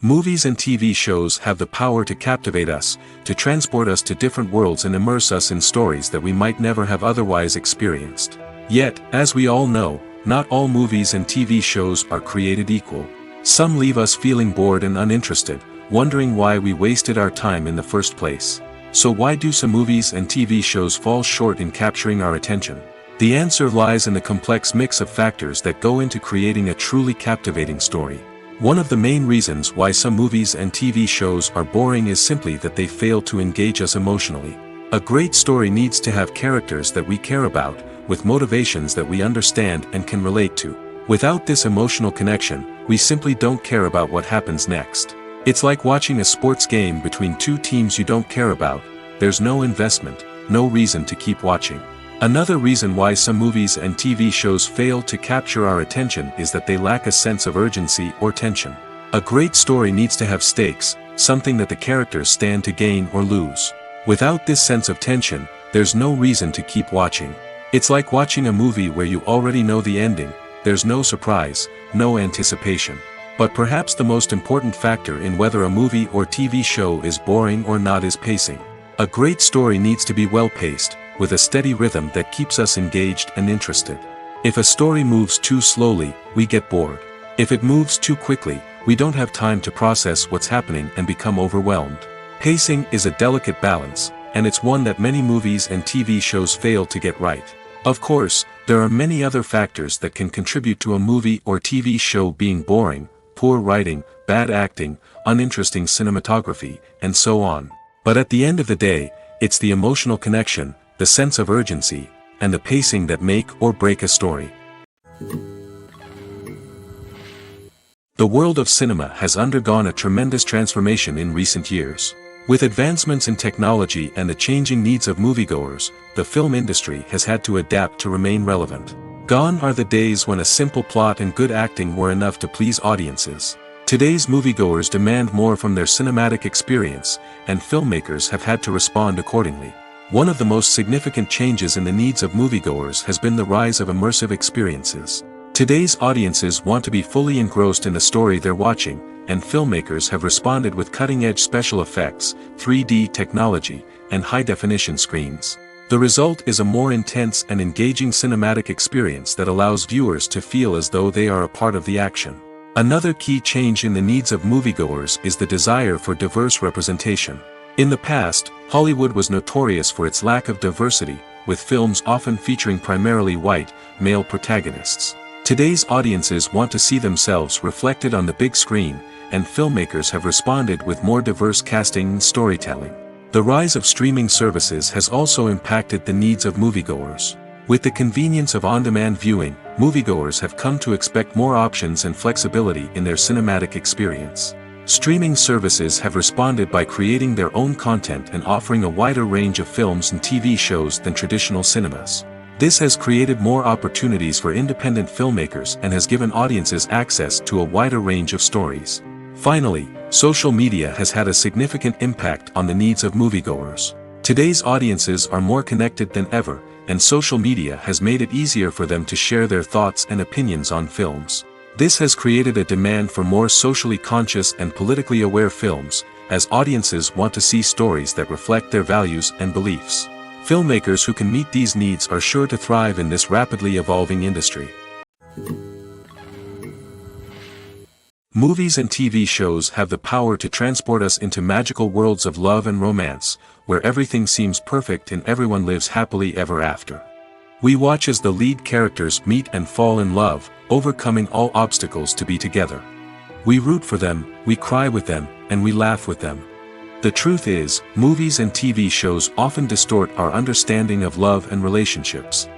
Movies and TV shows have the power to captivate us, to transport us to different worlds and immerse us in stories that we might never have otherwise experienced. Yet, as we all know, not all movies and TV shows are created equal. Some leave us feeling bored and uninterested, wondering why we wasted our time in the first place. So why do some movies and TV shows fall short in capturing our attention? The answer lies in the complex mix of factors that go into creating a truly captivating story. One of the main reasons why some movies and TV shows are boring is simply that they fail to engage us emotionally. A great story needs to have characters that we care about, with motivations that we understand and can relate to. Without this emotional connection, we simply don't care about what happens next. It's like watching a sports game between two teams you don't care about. There's no investment, no reason to keep watching. Another reason why some movies and TV shows fail to capture our attention is that they lack a sense of urgency or tension. A great story needs to have stakes, something that the characters stand to gain or lose. Without this sense of tension, there's no reason to keep watching. It's like watching a movie where you already know the ending. There's no surprise, no anticipation. But perhaps the most important factor in whether a movie or TV show is boring or not is pacing. A great story needs to be well-paced, with a steady rhythm that keeps us engaged and interested. If a story moves too slowly, we get bored. If it moves too quickly, we don't have time to process what's happening and become overwhelmed. Pacing is a delicate balance, and it's one that many movies and TV shows fail to get right. Of course, there are many other factors that can contribute to a movie or TV show being boring: poor writing, bad acting, uninteresting cinematography, and so on. But at the end of the day, it's the emotional connection, the sense of urgency, and the pacing that make or break a story. The world of cinema has undergone a tremendous transformation in recent years. With advancements in technology and the changing needs of moviegoers, the film industry has had to adapt to remain relevant. Gone are the days when a simple plot and good acting were enough to please audiences. Today's moviegoers demand more from their cinematic experience, and filmmakers have had to respond accordingly. One of the most significant changes in the needs of moviegoers has been the rise of immersive experiences. Today's audiences want to be fully engrossed in the story they're watching, and filmmakers have responded with cutting-edge special effects, 3D technology, and high-definition screens. The result is a more intense and engaging cinematic experience that allows viewers to feel as though they are a part of the action. Another key change in the needs of moviegoers is the desire for diverse representation. In the past, Hollywood was notorious for its lack of diversity, with films often featuring primarily white, male protagonists. Today's audiences want to see themselves reflected on the big screen, and filmmakers have responded with more diverse casting and storytelling. The rise of streaming services has also impacted the needs of moviegoers. With the convenience of on-demand viewing, moviegoers have come to expect more options and flexibility in their cinematic experience. Streaming services have responded by creating their own content and offering a wider range of films and TV shows than traditional cinemas. This has created more opportunities for independent filmmakers and has given audiences access to a wider range of stories. Finally, social media has had a significant impact on the needs of moviegoers. Today's audiences are more connected than ever, and social media has made it easier for them to share their thoughts and opinions on films. This has created a demand for more socially conscious and politically aware films, as audiences want to see stories that reflect their values and beliefs. Filmmakers who can meet these needs are sure to thrive in this rapidly evolving industry. Movies and TV shows have the power to transport us into magical worlds of love and romance, where everything seems perfect and everyone lives happily ever after. We watch as the lead characters meet and fall in love, overcoming all obstacles to be together. We root for them, we cry with them, and we laugh with them. The truth is, movies and TV shows often distort our understanding of love and relationships.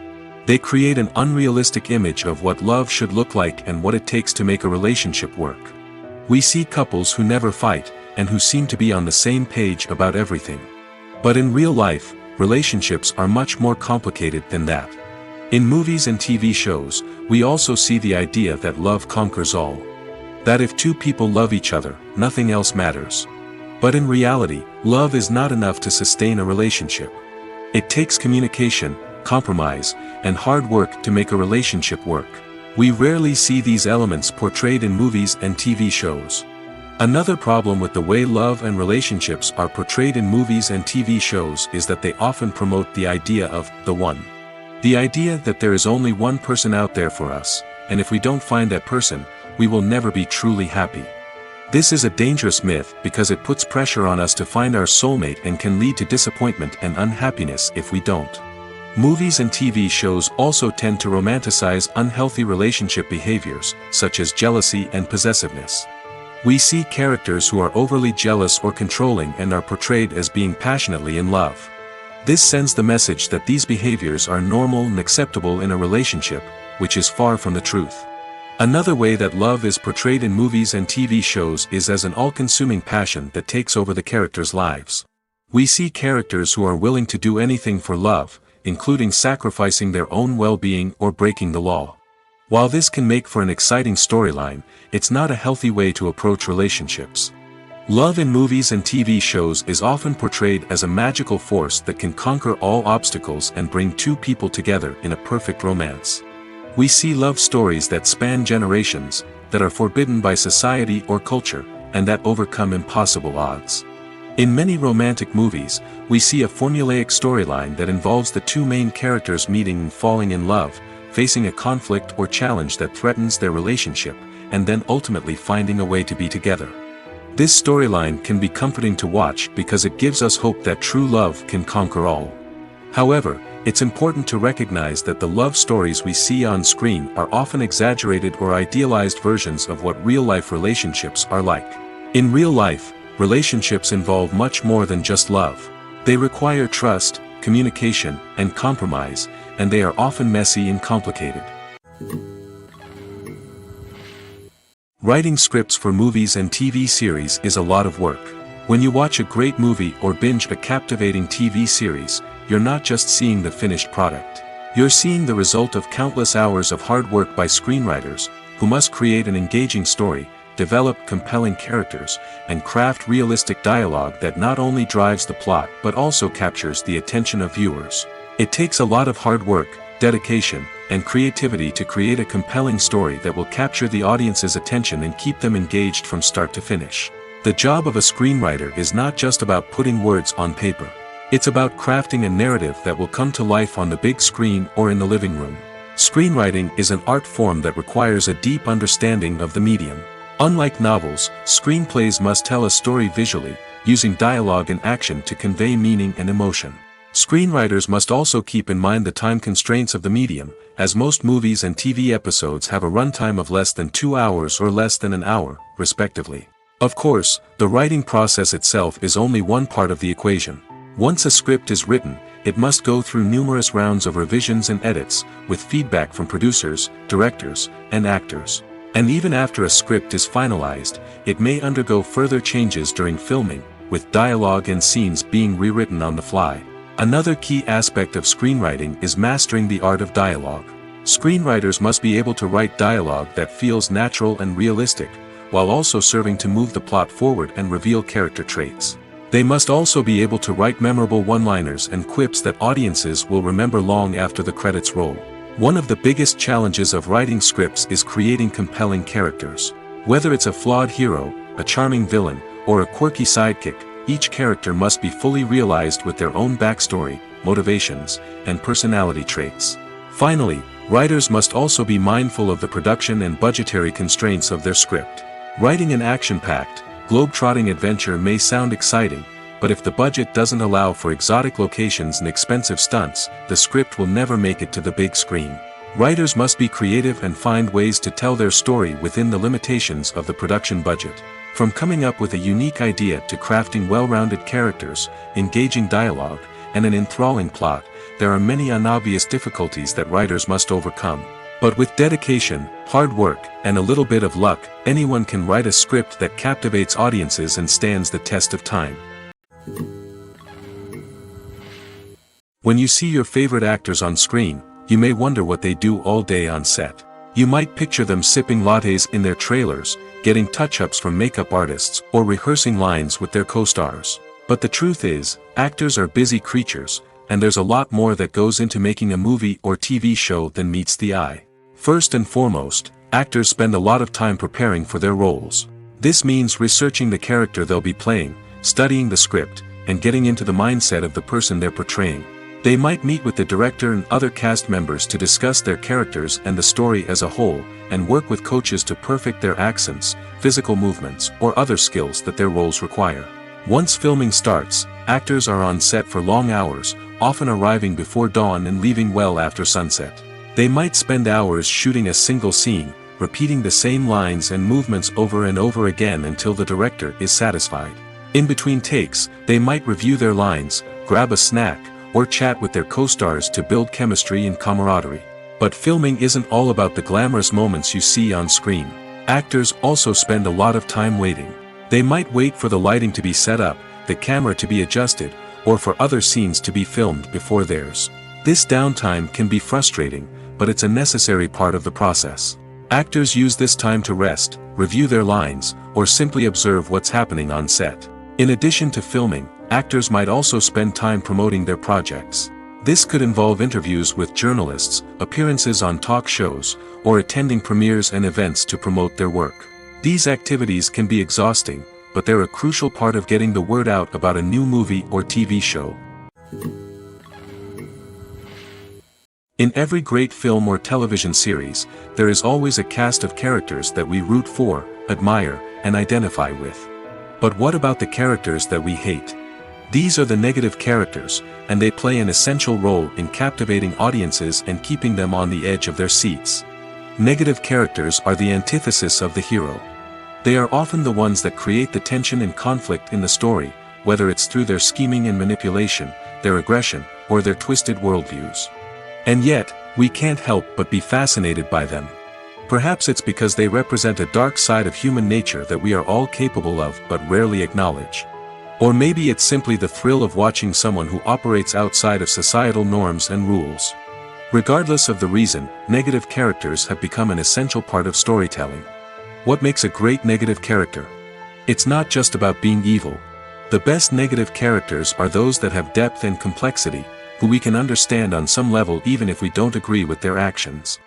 They create an unrealistic image of what love should look like and what it takes to make a relationship work. We see couples who never fight, and who seem to be on the same page about everything. But in real life, relationships are much more complicated than that. In movies and TV shows, we also see the idea that love conquers all. That if two people love each other, nothing else matters. But in reality, love is not enough to sustain a relationship. It takes communication, compromise, and hard work to make a relationship work. We rarely see these elements portrayed in movies and TV shows. Another problem with the way love and relationships are portrayed in movies and TV shows is that they often promote the idea of the one. The idea that there is only one person out there for us, and if we don't find that person, we will never be truly happy. This is a dangerous myth because it puts pressure on us to find our soulmate and can lead to disappointment and unhappiness if we don't. Movies and TV shows also tend to romanticize unhealthy relationship behaviors, such as jealousy and possessiveness. We see characters who are overly jealous or controlling and are portrayed as being passionately in love. This sends the message that these behaviors are normal and acceptable in a relationship, which is far from the truth. Another way that love is portrayed in movies and TV shows is as an all-consuming passion that takes over the characters' lives. We see characters who are willing to do anything for love, including sacrificing their own well-being or breaking the law. While this can make for an exciting storyline, it's not a healthy way to approach relationships. Love in movies and TV shows is often portrayed as a magical force that can conquer all obstacles and bring two people together in a perfect romance. We see love stories that span generations, that are forbidden by society or culture, and that overcome impossible odds. In many romantic movies, we see a formulaic storyline that involves the two main characters meeting and falling in love, facing a conflict or challenge that threatens their relationship, and then ultimately finding a way to be together. This storyline can be comforting to watch because it gives us hope that true love can conquer all. However, it's important to recognize that the love stories we see on screen are often exaggerated or idealized versions of what real-life relationships are like. In real life, relationships involve much more than just love. They require trust, communication, and compromise, and they are often messy and complicated. Writing scripts for movies and TV series is a lot of work. When you watch a great movie or binge a captivating TV series, you're not just seeing the finished product. You're seeing the result of countless hours of hard work by screenwriters, who must create an engaging story, develop compelling characters, and craft realistic dialogue that not only drives the plot but also captures the attention of viewers. It takes a lot of hard work, dedication, and creativity to create a compelling story that will capture the audience's attention and keep them engaged from start to finish. The job of a screenwriter is not just about putting words on paper. It's about crafting a narrative that will come to life on the big screen or in the living room. Screenwriting is an art form that requires a deep understanding of the medium. Unlike novels, screenplays must tell a story visually, using dialogue and action to convey meaning and emotion. Screenwriters must also keep in mind the time constraints of the medium, as most movies and TV episodes have a runtime of less than 2 hours or less than an hour, respectively. Of course, the writing process itself is only one part of the equation. Once a script is written, it must go through numerous rounds of revisions and edits, with feedback from producers, directors, and actors. And even after a script is finalized, it may undergo further changes during filming, with dialogue and scenes being rewritten on the fly. Another key aspect of screenwriting is mastering the art of dialogue. Screenwriters must be able to write dialogue that feels natural and realistic, while also serving to move the plot forward and reveal character traits. They must also be able to write memorable one-liners and quips that audiences will remember long after the credits roll. One of the biggest challenges of writing scripts is creating compelling characters. Whether it's a flawed hero, a charming villain, or a quirky sidekick, each character must be fully realized with their own backstory, motivations, and personality traits. Finally, writers must also be mindful of the production and budgetary constraints of their script. Writing an action-packed, globe-trotting adventure may sound exciting, but if the budget doesn't allow for exotic locations and expensive stunts, the script will never make it to the big screen. Writers must be creative and find ways to tell their story within the limitations of the production budget. From coming up with a unique idea to crafting well-rounded characters, engaging dialogue, and an enthralling plot, there are many unobvious difficulties that writers must overcome. But with dedication, hard work, and a little bit of luck, anyone can write a script that captivates audiences and stands the test of time. When you see your favorite actors on screen, you may wonder what they do all day on set. You might picture them sipping lattes in their trailers, getting touch-ups from makeup artists, or rehearsing lines with their co-stars. But the truth is, actors are busy creatures, and there's a lot more that goes into making a movie or TV show than meets the eye. First and foremost, actors spend a lot of time preparing for their roles. This means researching the character they'll be playing, studying the script, and getting into the mindset of the person they're portraying. They might meet with the director and other cast members to discuss their characters and the story as a whole, and work with coaches to perfect their accents, physical movements, or other skills that their roles require. Once filming starts, actors are on set for long hours, often arriving before dawn and leaving well after sunset. They might spend hours shooting a single scene, repeating the same lines and movements over and over again until the director is satisfied. In between takes, they might review their lines, grab a snack, or chat with their co-stars to build chemistry and camaraderie. But filming isn't all about the glamorous moments you see on screen. Actors also spend a lot of time waiting. They might wait for the lighting to be set up, the camera to be adjusted, or for other scenes to be filmed before theirs. This downtime can be frustrating, but it's a necessary part of the process. Actors use this time to rest, review their lines, or simply observe what's happening on set. In addition to filming, actors might also spend time promoting their projects. This could involve interviews with journalists, appearances on talk shows, or attending premieres and events to promote their work. These activities can be exhausting, but they're a crucial part of getting the word out about a new movie or TV show. In every great film or television series, there is always a cast of characters that we root for, admire, and identify with. But what about the characters that we hate? These are the negative characters, and they play an essential role in captivating audiences and keeping them on the edge of their seats. Negative characters are the antithesis of the hero. They are often the ones that create the tension and conflict in the story, whether it's through their scheming and manipulation, their aggression, or their twisted worldviews. And yet, we can't help but be fascinated by them. Perhaps it's because they represent a dark side of human nature that we are all capable of but rarely acknowledge. Or maybe it's simply the thrill of watching someone who operates outside of societal norms and rules. Regardless of the reason, negative characters have become an essential part of storytelling. What makes a great negative character? It's not just about being evil. The best negative characters are those that have depth and complexity, who we can understand on some level even if we don't agree with their actions.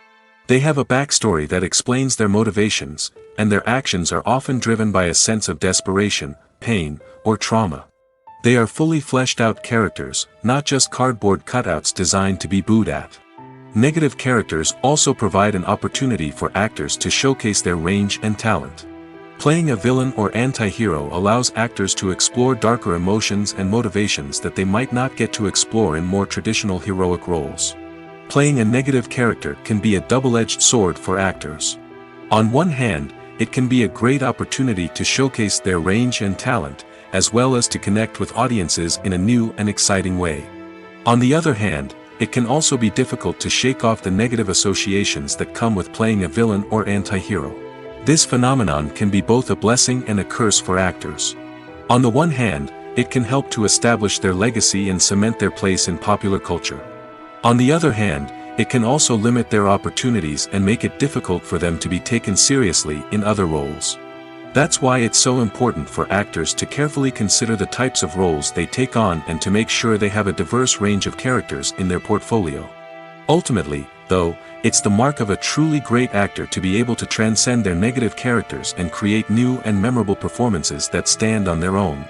They have a backstory that explains their motivations, and their actions are often driven by a sense of desperation, pain, or trauma. They are fully fleshed out characters, not just cardboard cutouts designed to be booed at. Negative characters also provide an opportunity for actors to showcase their range and talent. Playing a villain or anti-hero allows actors to explore darker emotions and motivations that they might not get to explore in more traditional heroic roles. Playing a negative character can be a double-edged sword for actors. On one hand, it can be a great opportunity to showcase their range and talent, as well as to connect with audiences in a new and exciting way. On the other hand, it can also be difficult to shake off the negative associations that come with playing a villain or anti-hero. This phenomenon can be both a blessing and a curse for actors. On the one hand, it can help to establish their legacy and cement their place in popular culture. On the other hand, it can also limit their opportunities and make it difficult for them to be taken seriously in other roles. That's why it's so important for actors to carefully consider the types of roles they take on and to make sure they have a diverse range of characters in their portfolio. Ultimately, though, it's the mark of a truly great actor to be able to transcend their negative characters and create new and memorable performances that stand on their own.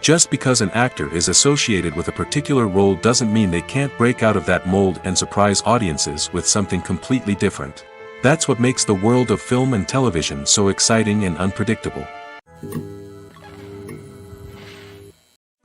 Just because an actor is associated with a particular role doesn't mean they can't break out of that mold and surprise audiences with something completely different. That's what makes the world of film and television so exciting and unpredictable.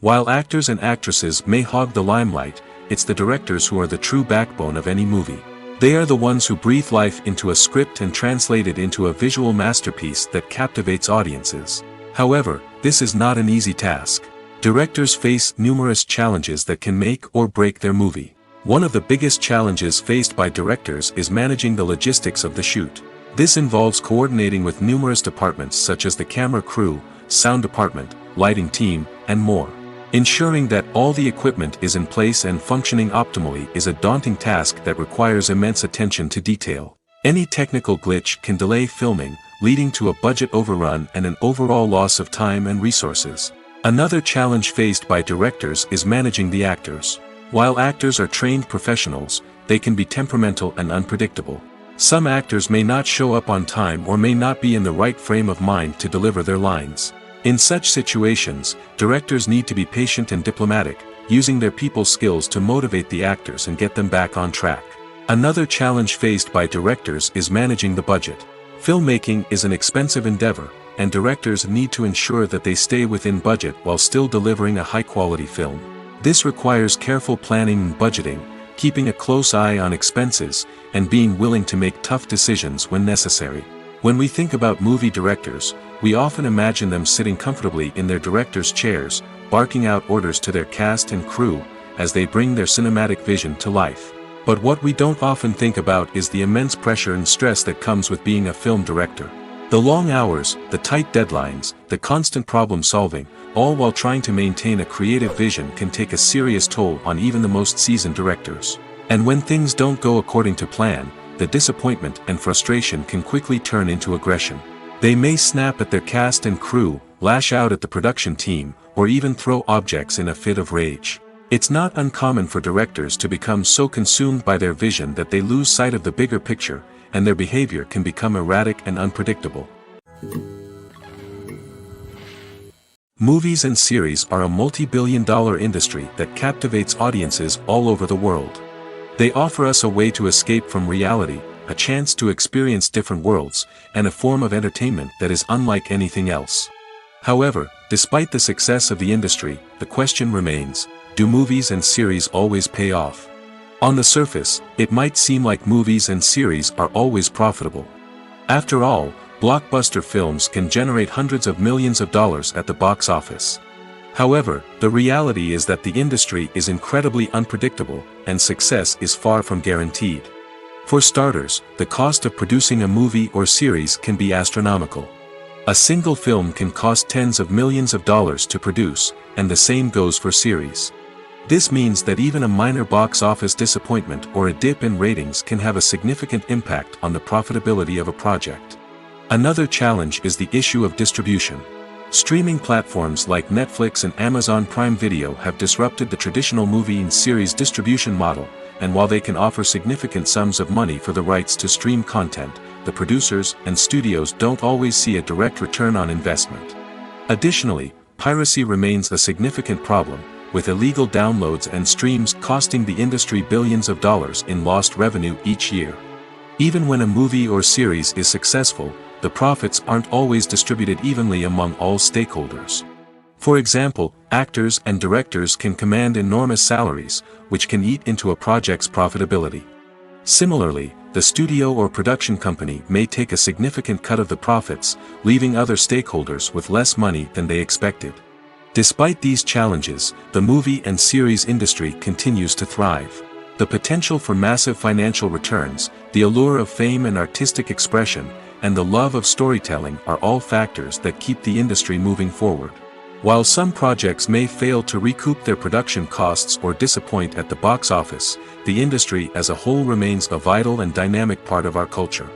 While actors and actresses may hog the limelight, it's the directors who are the true backbone of any movie. They are the ones who breathe life into a script and translate it into a visual masterpiece that captivates audiences. However, this is not an easy task. Directors face numerous challenges that can make or break their movie. One of the biggest challenges faced by directors is managing the logistics of the shoot. This involves coordinating with numerous departments such as the camera crew, sound department, lighting team, and more. Ensuring that all the equipment is in place and functioning optimally is a daunting task that requires immense attention to detail. Any technical glitch can delay filming, leading to a budget overrun and an overall loss of time and resources. Another challenge faced by directors is managing the actors. While actors are trained professionals, they can be temperamental and unpredictable. Some actors may not show up on time or may not be in the right frame of mind to deliver their lines. In such situations, directors need to be patient and diplomatic, using their people skills to motivate the actors and get them back on track. Another challenge faced by directors is managing the budget. Filmmaking is an expensive endeavor, and directors need to ensure that they stay within budget while still delivering a high-quality film. This requires careful planning and budgeting, keeping a close eye on expenses, and being willing to make tough decisions when necessary. When we think about movie directors, we often imagine them sitting comfortably in their director's chairs, barking out orders to their cast and crew, as they bring their cinematic vision to life. But what we don't often think about is the immense pressure and stress that comes with being a film director. The long hours, the tight deadlines, the constant problem solving, all while trying to maintain a creative vision can take a serious toll on even the most seasoned directors. And when things don't go according to plan, the disappointment and frustration can quickly turn into aggression. They may snap at their cast and crew, lash out at the production team, or even throw objects in a fit of rage. It's not uncommon for directors to become so consumed by their vision that they lose sight of the bigger picture, and their behavior can become erratic and unpredictable. Movies and series are a multi-billion-dollar industry that captivates audiences all over the world. They offer us a way to escape from reality, a chance to experience different worlds, and a form of entertainment that is unlike anything else. However, despite the success of the industry, the question remains, do movies and series always pay off? On the surface, it might seem like movies and series are always profitable. After all, blockbuster films can generate hundreds of millions of dollars at the box office. However, the reality is that the industry is incredibly unpredictable, and success is far from guaranteed. For starters, the cost of producing a movie or series can be astronomical. A single film can cost tens of millions of dollars to produce, and the same goes for series. This means that even a minor box office disappointment or a dip in ratings can have a significant impact on the profitability of a project. Another challenge is the issue of distribution. Streaming platforms like Netflix and Amazon Prime Video have disrupted the traditional movie and series distribution model, and while they can offer significant sums of money for the rights to stream content, the producers and studios don't always see a direct return on investment. Additionally, piracy remains a significant problem, with illegal downloads and streams costing the industry billions of dollars in lost revenue each year. Even when a movie or series is successful, the profits aren't always distributed evenly among all stakeholders. For example, actors and directors can command enormous salaries, which can eat into a project's profitability. Similarly, the studio or production company may take a significant cut of the profits, leaving other stakeholders with less money than they expected. Despite these challenges, the movie and series industry continues to thrive. The potential for massive financial returns, the allure of fame and artistic expression, and the love of storytelling are all factors that keep the industry moving forward. While some projects may fail to recoup their production costs or disappoint at the box office, the industry as a whole remains a vital and dynamic part of our culture.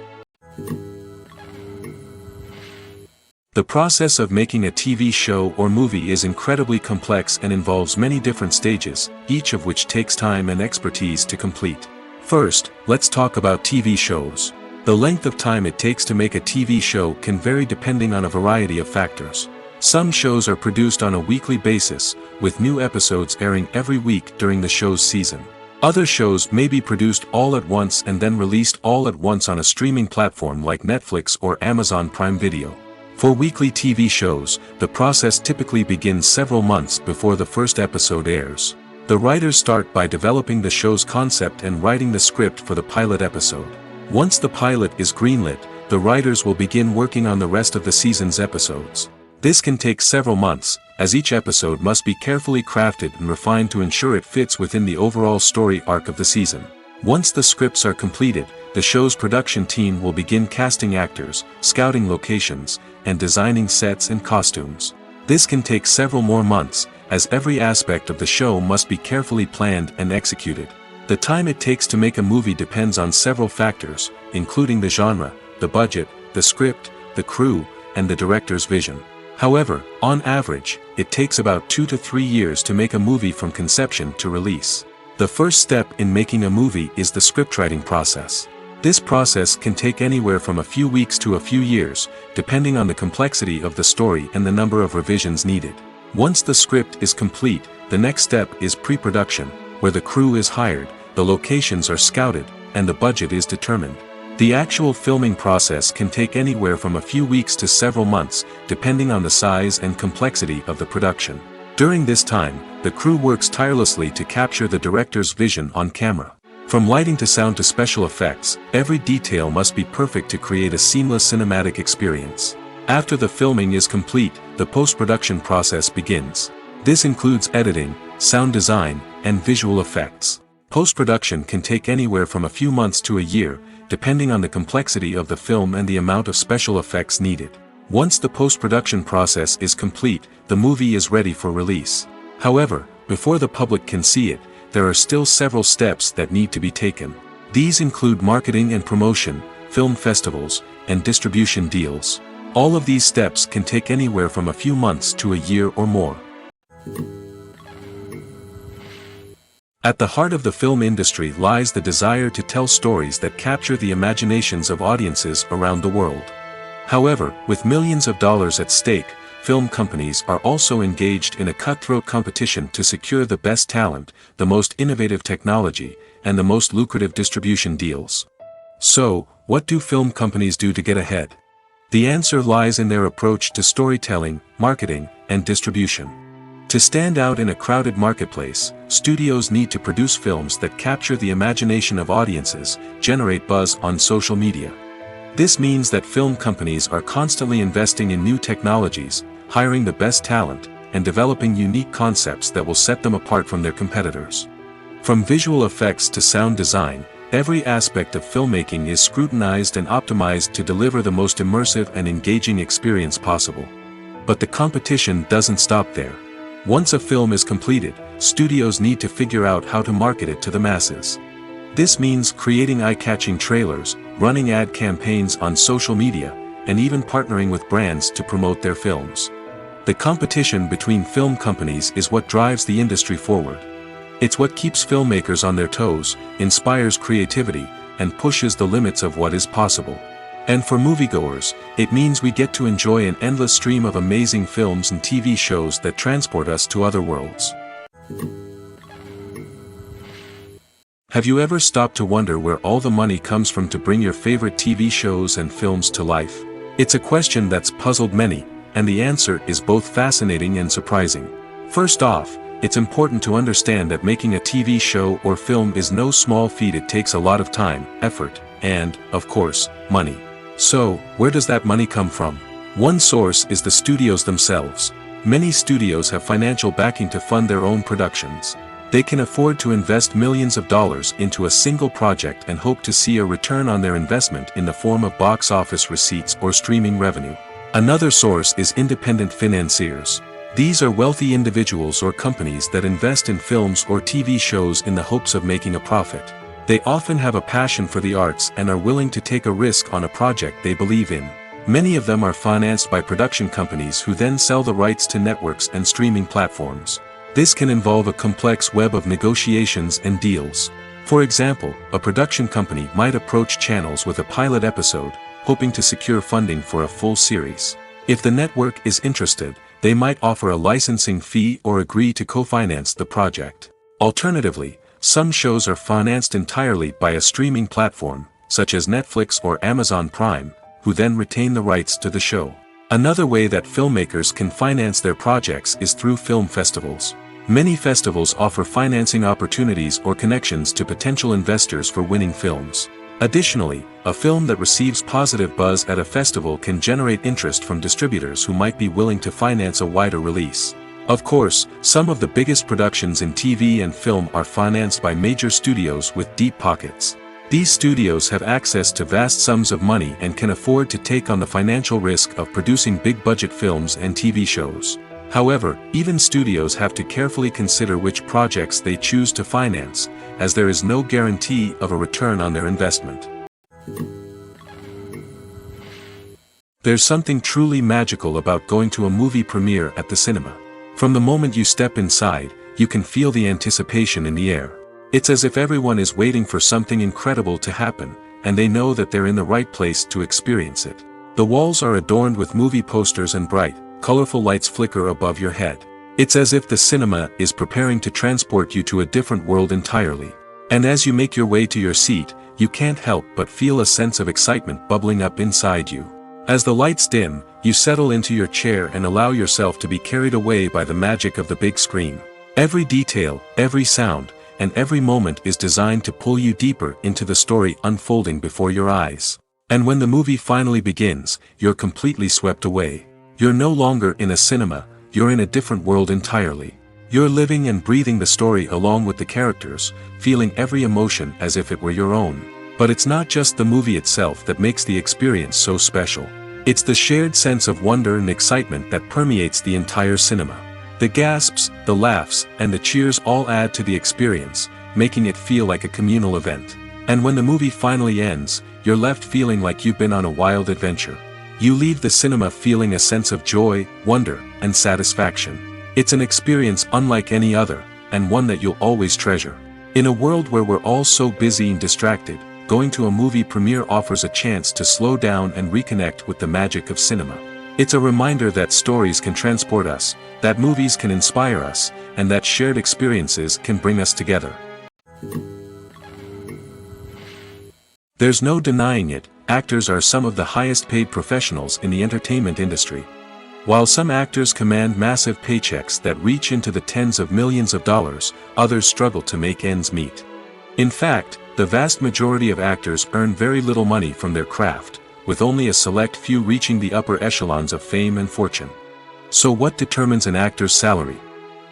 The process of making a TV show or movie is incredibly complex and involves many different stages, each of which takes time and expertise to complete. First, let's talk about TV shows. The length of time it takes to make a TV show can vary depending on a variety of factors. Some shows are produced on a weekly basis, with new episodes airing every week during the show's season. Other shows may be produced all at once and then released all at once on a streaming platform like Netflix or Amazon Prime Video. For weekly TV shows, the process typically begins several months before the first episode airs. The writers start by developing the show's concept and writing the script for the pilot episode. Once the pilot is greenlit, the writers will begin working on the rest of the season's episodes. This can take several months, as each episode must be carefully crafted and refined to ensure it fits within the overall story arc of the season. Once the scripts are completed, the show's production team will begin casting actors, scouting locations, and designing sets and costumes. This can take several more months, as every aspect of the show must be carefully planned and executed. The time it takes to make a movie depends on several factors, including the genre, the budget, the script, the crew, and the director's vision. However, on average, it takes about 2 to 3 years to make a movie from conception to release. The first step in making a movie is the scriptwriting process. This process can take anywhere from a few weeks to a few years, depending on the complexity of the story and the number of revisions needed. Once the script is complete, the next step is pre-production, where the crew is hired, the locations are scouted, and the budget is determined. The actual filming process can take anywhere from a few weeks to several months, depending on the size and complexity of the production. During this time, the crew works tirelessly to capture the director's vision on camera. From lighting to sound to special effects, every detail must be perfect to create a seamless cinematic experience. After the filming is complete, the post-production process begins. This includes editing, sound design, and visual effects. Post-production can take anywhere from a few months to a year, depending on the complexity of the film and the amount of special effects needed. Once the post-production process is complete, the movie is ready for release. However, before the public can see it, there are still several steps that need to be taken. These include marketing and promotion, film festivals, and distribution deals. All of these steps can take anywhere from a few months to a year or more. At the heart of the film industry lies the desire to tell stories that capture the imaginations of audiences around the world. However, with millions of dollars at stake, film companies are also engaged in a cutthroat competition to secure the best talent, the most innovative technology, and the most lucrative distribution deals. So, what do film companies do to get ahead? The answer lies in their approach to storytelling, marketing, and distribution. To stand out in a crowded marketplace, studios need to produce films that capture the imagination of audiences, generate buzz on social media. This means that film companies are constantly investing in new technologies, hiring the best talent, and developing unique concepts that will set them apart from their competitors. From visual effects to sound design, every aspect of filmmaking is scrutinized and optimized to deliver the most immersive and engaging experience possible. But the competition doesn't stop there. Once a film is completed, studios need to figure out how to market it to the masses. This means creating eye-catching trailers, running ad campaigns on social media, and even partnering with brands to promote their films. The competition between film companies is what drives the industry forward. It's what keeps filmmakers on their toes, inspires creativity, and pushes the limits of what is possible. And for moviegoers, it means we get to enjoy an endless stream of amazing films and TV shows that transport us to other worlds. Have you ever stopped to wonder where all the money comes from to bring your favorite TV shows and films to life? It's a question that's puzzled many, and the answer is both fascinating and surprising. First off, it's important to understand that making a TV show or film is no small feat. It takes a lot of time, effort, and, of course, money. So, where does that money come from? One source is the studios themselves. Many studios have financial backing to fund their own productions. They can afford to invest millions of dollars into a single project and hope to see a return on their investment in the form of box office receipts or streaming revenue. Another source is independent financiers. These are wealthy individuals or companies that invest in films or TV shows in the hopes of making a profit. They often have a passion for the arts and are willing to take a risk on a project they believe in. Many of them are financed by production companies who then sell the rights to networks and streaming platforms. This can involve a complex web of negotiations and deals. For example, a production company might approach channels with a pilot episode, hoping to secure funding for a full series. If the network is interested, they might offer a licensing fee or agree to co-finance the project. Alternatively, some shows are financed entirely by a streaming platform, such as Netflix or Amazon Prime, who then retain the rights to the show. Another way that filmmakers can finance their projects is through film festivals. Many festivals offer financing opportunities or connections to potential investors for winning films. Additionally, a film that receives positive buzz at a festival can generate interest from distributors who might be willing to finance a wider release. Of course, some of the biggest productions in TV and film are financed by major studios with deep pockets. These studios have access to vast sums of money and can afford to take on the financial risk of producing big-budget films and TV shows. However, even studios have to carefully consider which projects they choose to finance, as there is no guarantee of a return on their investment. There's something truly magical about going to a movie premiere at the cinema. From the moment you step inside, you can feel the anticipation in the air. It's as if everyone is waiting for something incredible to happen, and they know that they're in the right place to experience it. The walls are adorned with movie posters and bright, colorful lights flicker above your head. It's as if the cinema is preparing to transport you to a different world entirely. And as you make your way to your seat, you can't help but feel a sense of excitement bubbling up inside you. As the lights dim, you settle into your chair and allow yourself to be carried away by the magic of the big screen. Every detail, every sound, and every moment is designed to pull you deeper into the story unfolding before your eyes. And when the movie finally begins, you're completely swept away. You're no longer in a cinema, you're in a different world entirely. You're living and breathing the story along with the characters, feeling every emotion as if it were your own. But it's not just the movie itself that makes the experience so special. It's the shared sense of wonder and excitement that permeates the entire cinema. The gasps, the laughs, and the cheers all add to the experience, making it feel like a communal event. And when the movie finally ends, you're left feeling like you've been on a wild adventure. You leave the cinema feeling a sense of joy, wonder, and satisfaction. It's an experience unlike any other, and one that you'll always treasure. In a world where we're all so busy and distracted, going to a movie premiere offers a chance to slow down and reconnect with the magic of cinema. It's a reminder that stories can transport us, that movies can inspire us, and that shared experiences can bring us together. There's no denying it, actors are some of the highest paid professionals in the entertainment industry. While some actors command massive paychecks that reach into the tens of millions of dollars, others struggle to make ends meet. In fact, the vast majority of actors earn very little money from their craft, with only a select few reaching the upper echelons of fame and fortune. So what determines an actor's salary?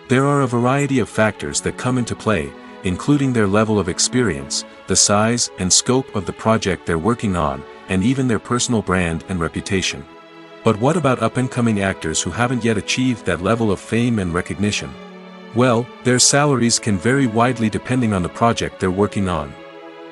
There are a variety of factors that come into play, including their level of experience, the size and scope of the project they're working on, and even their personal brand and reputation. But what about up-and-coming actors who haven't yet achieved that level of fame and recognition? Well, their salaries can vary widely depending on the project they're working on.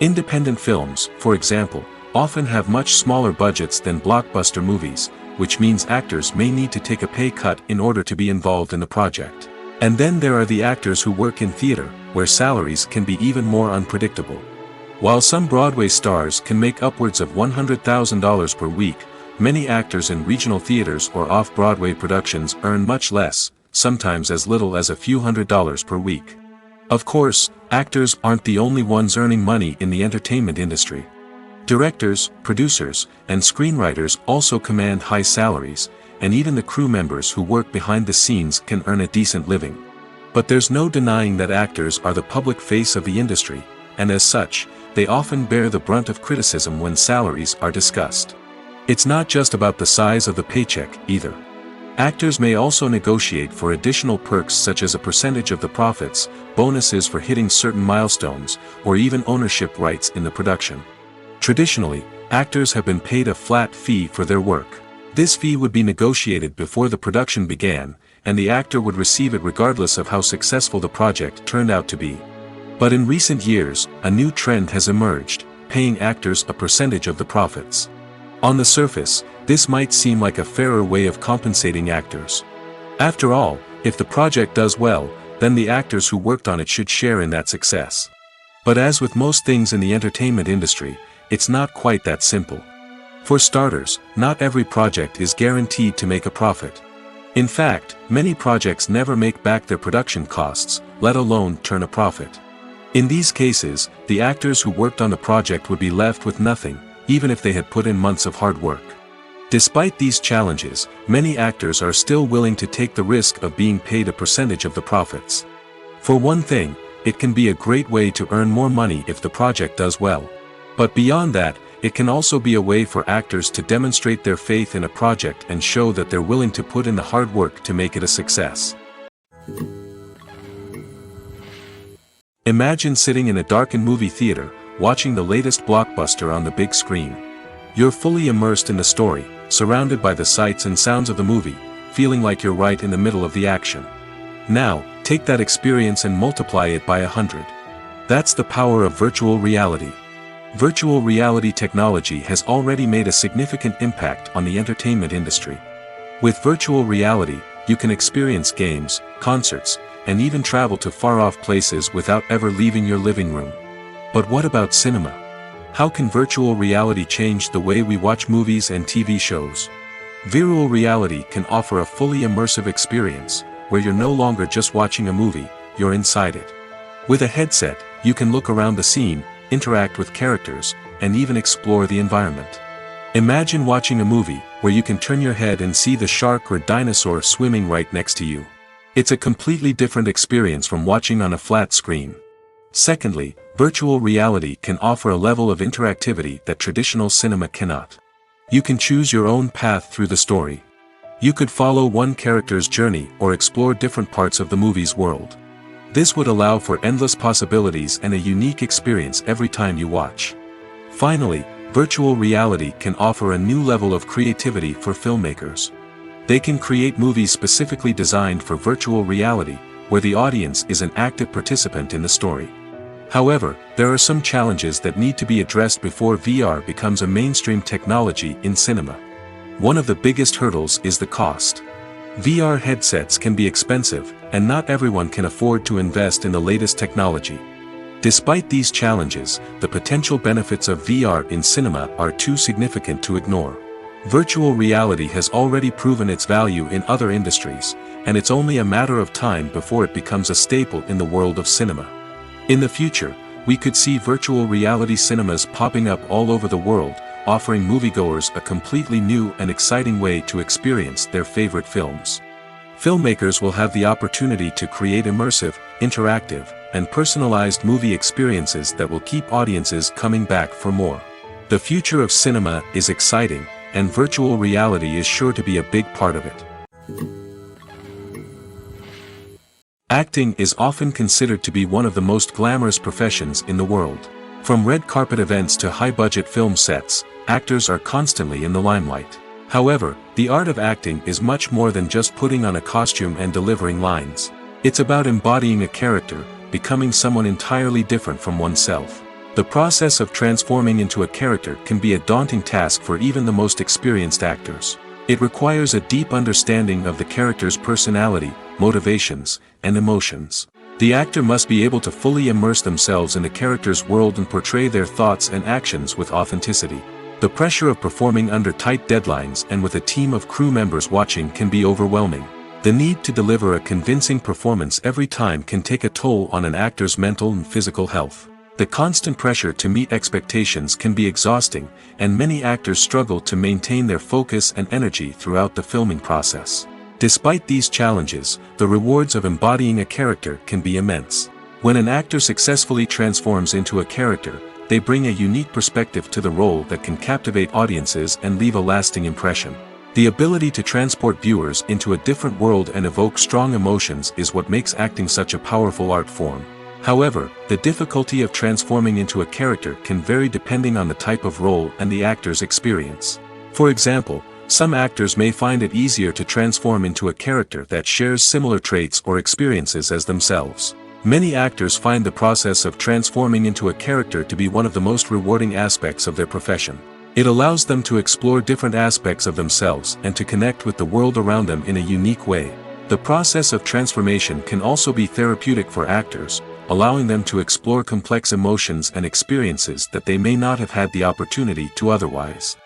Independent films, for example, often have much smaller budgets than blockbuster movies, which means actors may need to take a pay cut in order to be involved in the project. And then there are the actors who work in theater, where salaries can be even more unpredictable. While some Broadway stars can make upwards of $100,000 per week, many actors in regional theaters or off-Broadway productions earn much less, sometimes as little as a few $100s per week. Of course, actors aren't the only ones earning money in the entertainment industry. Directors, producers, and screenwriters also command high salaries, and even the crew members who work behind the scenes can earn a decent living. But there's no denying that actors are the public face of the industry, and as such, they often bear the brunt of criticism when salaries are discussed. It's not just about the size of the paycheck, either. Actors may also negotiate for additional perks such as a percentage of the profits, bonuses for hitting certain milestones, or even ownership rights in the production. Traditionally, actors have been paid a flat fee for their work. This fee would be negotiated before the production began, and the actor would receive it regardless of how successful the project turned out to be. But in recent years, a new trend has emerged, paying actors a percentage of the profits. On the surface, this might seem like a fairer way of compensating actors. After all, if the project does well, then the actors who worked on it should share in that success. But as with most things in the entertainment industry, it's not quite that simple. For starters, not every project is guaranteed to make a profit. In fact, many projects never make back their production costs, let alone turn a profit. In these cases, the actors who worked on the project would be left with nothing, even if they had put in months of hard work. Despite these challenges, many actors are still willing to take the risk of being paid a percentage of the profits. For one thing, it can be a great way to earn more money if the project does well. But beyond that, it can also be a way for actors to demonstrate their faith in a project and show that they're willing to put in the hard work to make it a success. Imagine sitting in a darkened movie theater, watching the latest blockbuster on the big screen. You're fully immersed in the story, surrounded by the sights and sounds of the movie, feeling like you're right in the middle of the action. Now, take that experience and multiply it by 100. That's the power of virtual reality. Virtual reality technology has already made a significant impact on the entertainment industry. With virtual reality, you can experience games, concerts, and even travel to far-off places without ever leaving your living room. But what about cinema? How can virtual reality change the way we watch movies and TV shows? Virtual reality can offer a fully immersive experience, where you're no longer just watching a movie, you're inside it. With a headset, you can look around the scene, interact with characters, and even explore the environment. Imagine watching a movie where you can turn your head and see the shark or dinosaur swimming right next to you. It's a completely different experience from watching on a flat screen. Secondly, virtual reality can offer a level of interactivity that traditional cinema cannot. You can choose your own path through the story. You could follow one character's journey or explore different parts of the movie's world. This would allow for endless possibilities and a unique experience every time you watch. Finally, virtual reality can offer a new level of creativity for filmmakers. They can create movies specifically designed for virtual reality, where the audience is an active participant in the story. However, there are some challenges that need to be addressed before VR becomes a mainstream technology in cinema. One of the biggest hurdles is the cost. VR headsets can be expensive, and not everyone can afford to invest in the latest technology. Despite these challenges, the potential benefits of VR in cinema are too significant to ignore. Virtual reality has already proven its value in other industries, and it's only a matter of time before it becomes a staple in the world of cinema. In the future, we could see virtual reality cinemas popping up all over the world, offering moviegoers a completely new and exciting way to experience their favorite films. Filmmakers will have the opportunity to create immersive, interactive, and personalized movie experiences that will keep audiences coming back for more. The future of cinema is exciting, and virtual reality is sure to be a big part of it. Acting is often considered to be one of the most glamorous professions in the world. From red carpet events to high-budget film sets, actors are constantly in the limelight. However, the art of acting is much more than just putting on a costume and delivering lines. It's about embodying a character, becoming someone entirely different from oneself. The process of transforming into a character can be a daunting task for even the most experienced actors. It requires a deep understanding of the character's personality, motivations, and emotions. The actor must be able to fully immerse themselves in the character's world and portray their thoughts and actions with authenticity. The pressure of performing under tight deadlines and with a team of crew members watching can be overwhelming. The need to deliver a convincing performance every time can take a toll on an actor's mental and physical health. The constant pressure to meet expectations can be exhausting, and many actors struggle to maintain their focus and energy throughout the filming process. Despite these challenges, the rewards of embodying a character can be immense. When an actor successfully transforms into a character, they bring a unique perspective to the role that can captivate audiences and leave a lasting impression. The ability to transport viewers into a different world and evoke strong emotions is what makes acting such a powerful art form. However, the difficulty of transforming into a character can vary depending on the type of role and the actor's experience. For example, some actors may find it easier to transform into a character that shares similar traits or experiences as themselves. Many actors find the process of transforming into a character to be one of the most rewarding aspects of their profession. It allows them to explore different aspects of themselves and to connect with the world around them in a unique way. The process of transformation can also be therapeutic for actors, allowing them to explore complex emotions and experiences that they may not have had the opportunity to otherwise.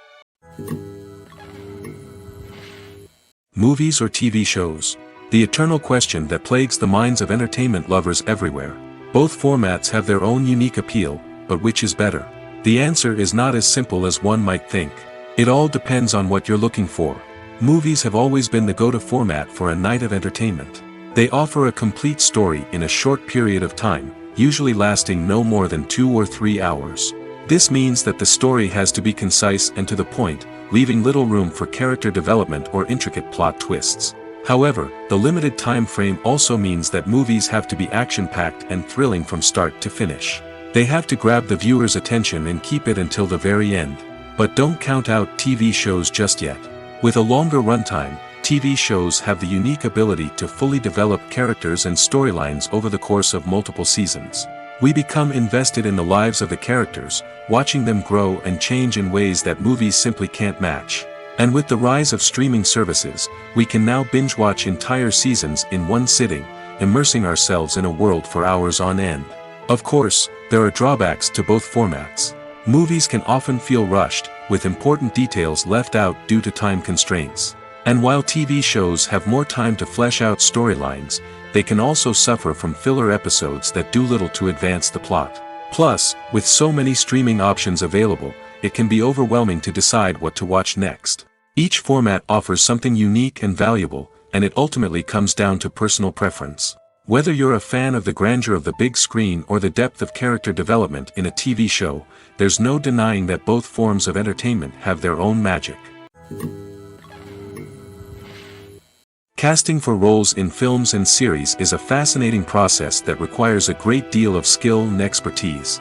Movies or TV shows? The eternal question that plagues the minds of entertainment lovers everywhere. Both formats have their own unique appeal, but which is better? The answer is not as simple as one might think. It all depends on what you're looking for. Movies have always been the go-to format for a night of entertainment. They offer a complete story in a short period of time, usually lasting no more than 2 or 3 hours. This means that the story has to be concise and to the point, leaving little room for character development or intricate plot twists. However, the limited time frame also means that movies have to be action-packed and thrilling from start to finish. They have to grab the viewer's attention and keep it until the very end. But don't count out TV shows just yet. With a longer runtime, TV shows have the unique ability to fully develop characters and storylines over the course of multiple seasons. We become invested in the lives of the characters, watching them grow and change in ways that movies simply can't match. And with the rise of streaming services, we can now binge-watch entire seasons in one sitting, immersing ourselves in a world for hours on end. Of course, there are drawbacks to both formats. Movies can often feel rushed, with important details left out due to time constraints. And while TV shows have more time to flesh out storylines, they can also suffer from filler episodes that do little to advance the plot. Plus, with so many streaming options available, it can be overwhelming to decide what to watch next. Each format offers something unique and valuable, and it ultimately comes down to personal preference. Whether you're a fan of the grandeur of the big screen or the depth of character development in a TV show, there's no denying that both forms of entertainment have their own magic. Casting for roles in films and series is a fascinating process that requires a great deal of skill and expertise.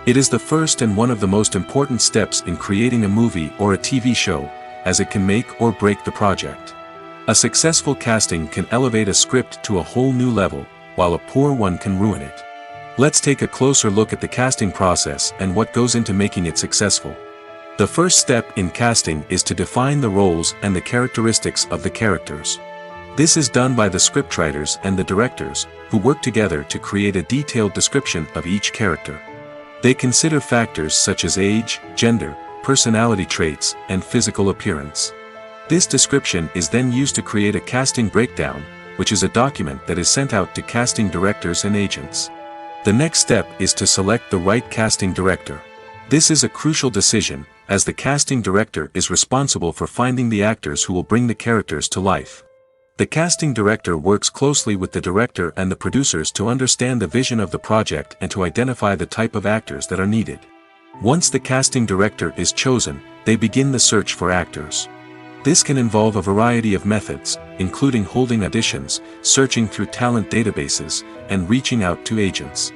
It is the first and one of the most important steps in creating a movie or a TV show, as it can make or break the project. A successful casting can elevate a script to a whole new level, while a poor one can ruin it. Let's take a closer look at the casting process and what goes into making it successful. The first step in casting is to define the roles and the characteristics of the characters. This is done by the scriptwriters and the directors, who work together to create a detailed description of each character. They consider factors such as age, gender, personality traits, and physical appearance. This description is then used to create a casting breakdown, which is a document that is sent out to casting directors and agents. The next step is to select the right casting director. This is a crucial decision, as the casting director is responsible for finding the actors who will bring the characters to life. The casting director works closely with the director and the producers to understand the vision of the project and to identify the type of actors that are needed. Once the casting director is chosen, they begin the search for actors. This can involve a variety of methods, including holding auditions, searching through talent databases, and reaching out to agents.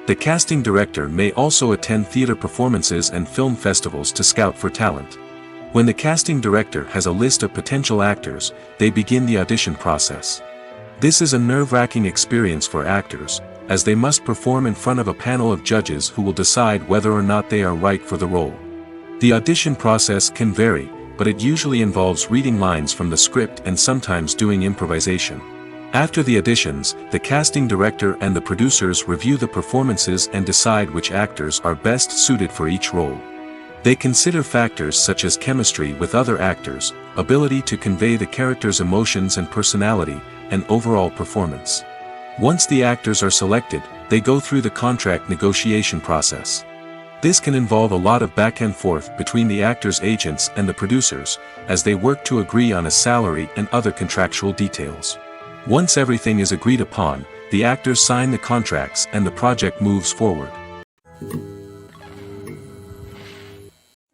The casting director may also attend theater performances and film festivals to scout for talent. When the casting director has a list of potential actors, they begin the audition process. This is a nerve-wracking experience for actors, as they must perform in front of a panel of judges who will decide whether or not they are right for the role. The audition process can vary, but it usually involves reading lines from the script and sometimes doing improvisation. After the auditions, the casting director and the producers review the performances and decide which actors are best suited for each role. They consider factors such as chemistry with other actors, ability to convey the character's emotions and personality, and overall performance. Once the actors are selected, they go through the contract negotiation process. This can involve a lot of back and forth between the actors' agents and the producers, as they work to agree on a salary and other contractual details. Once everything is agreed upon, the actors sign the contracts and the project moves forward.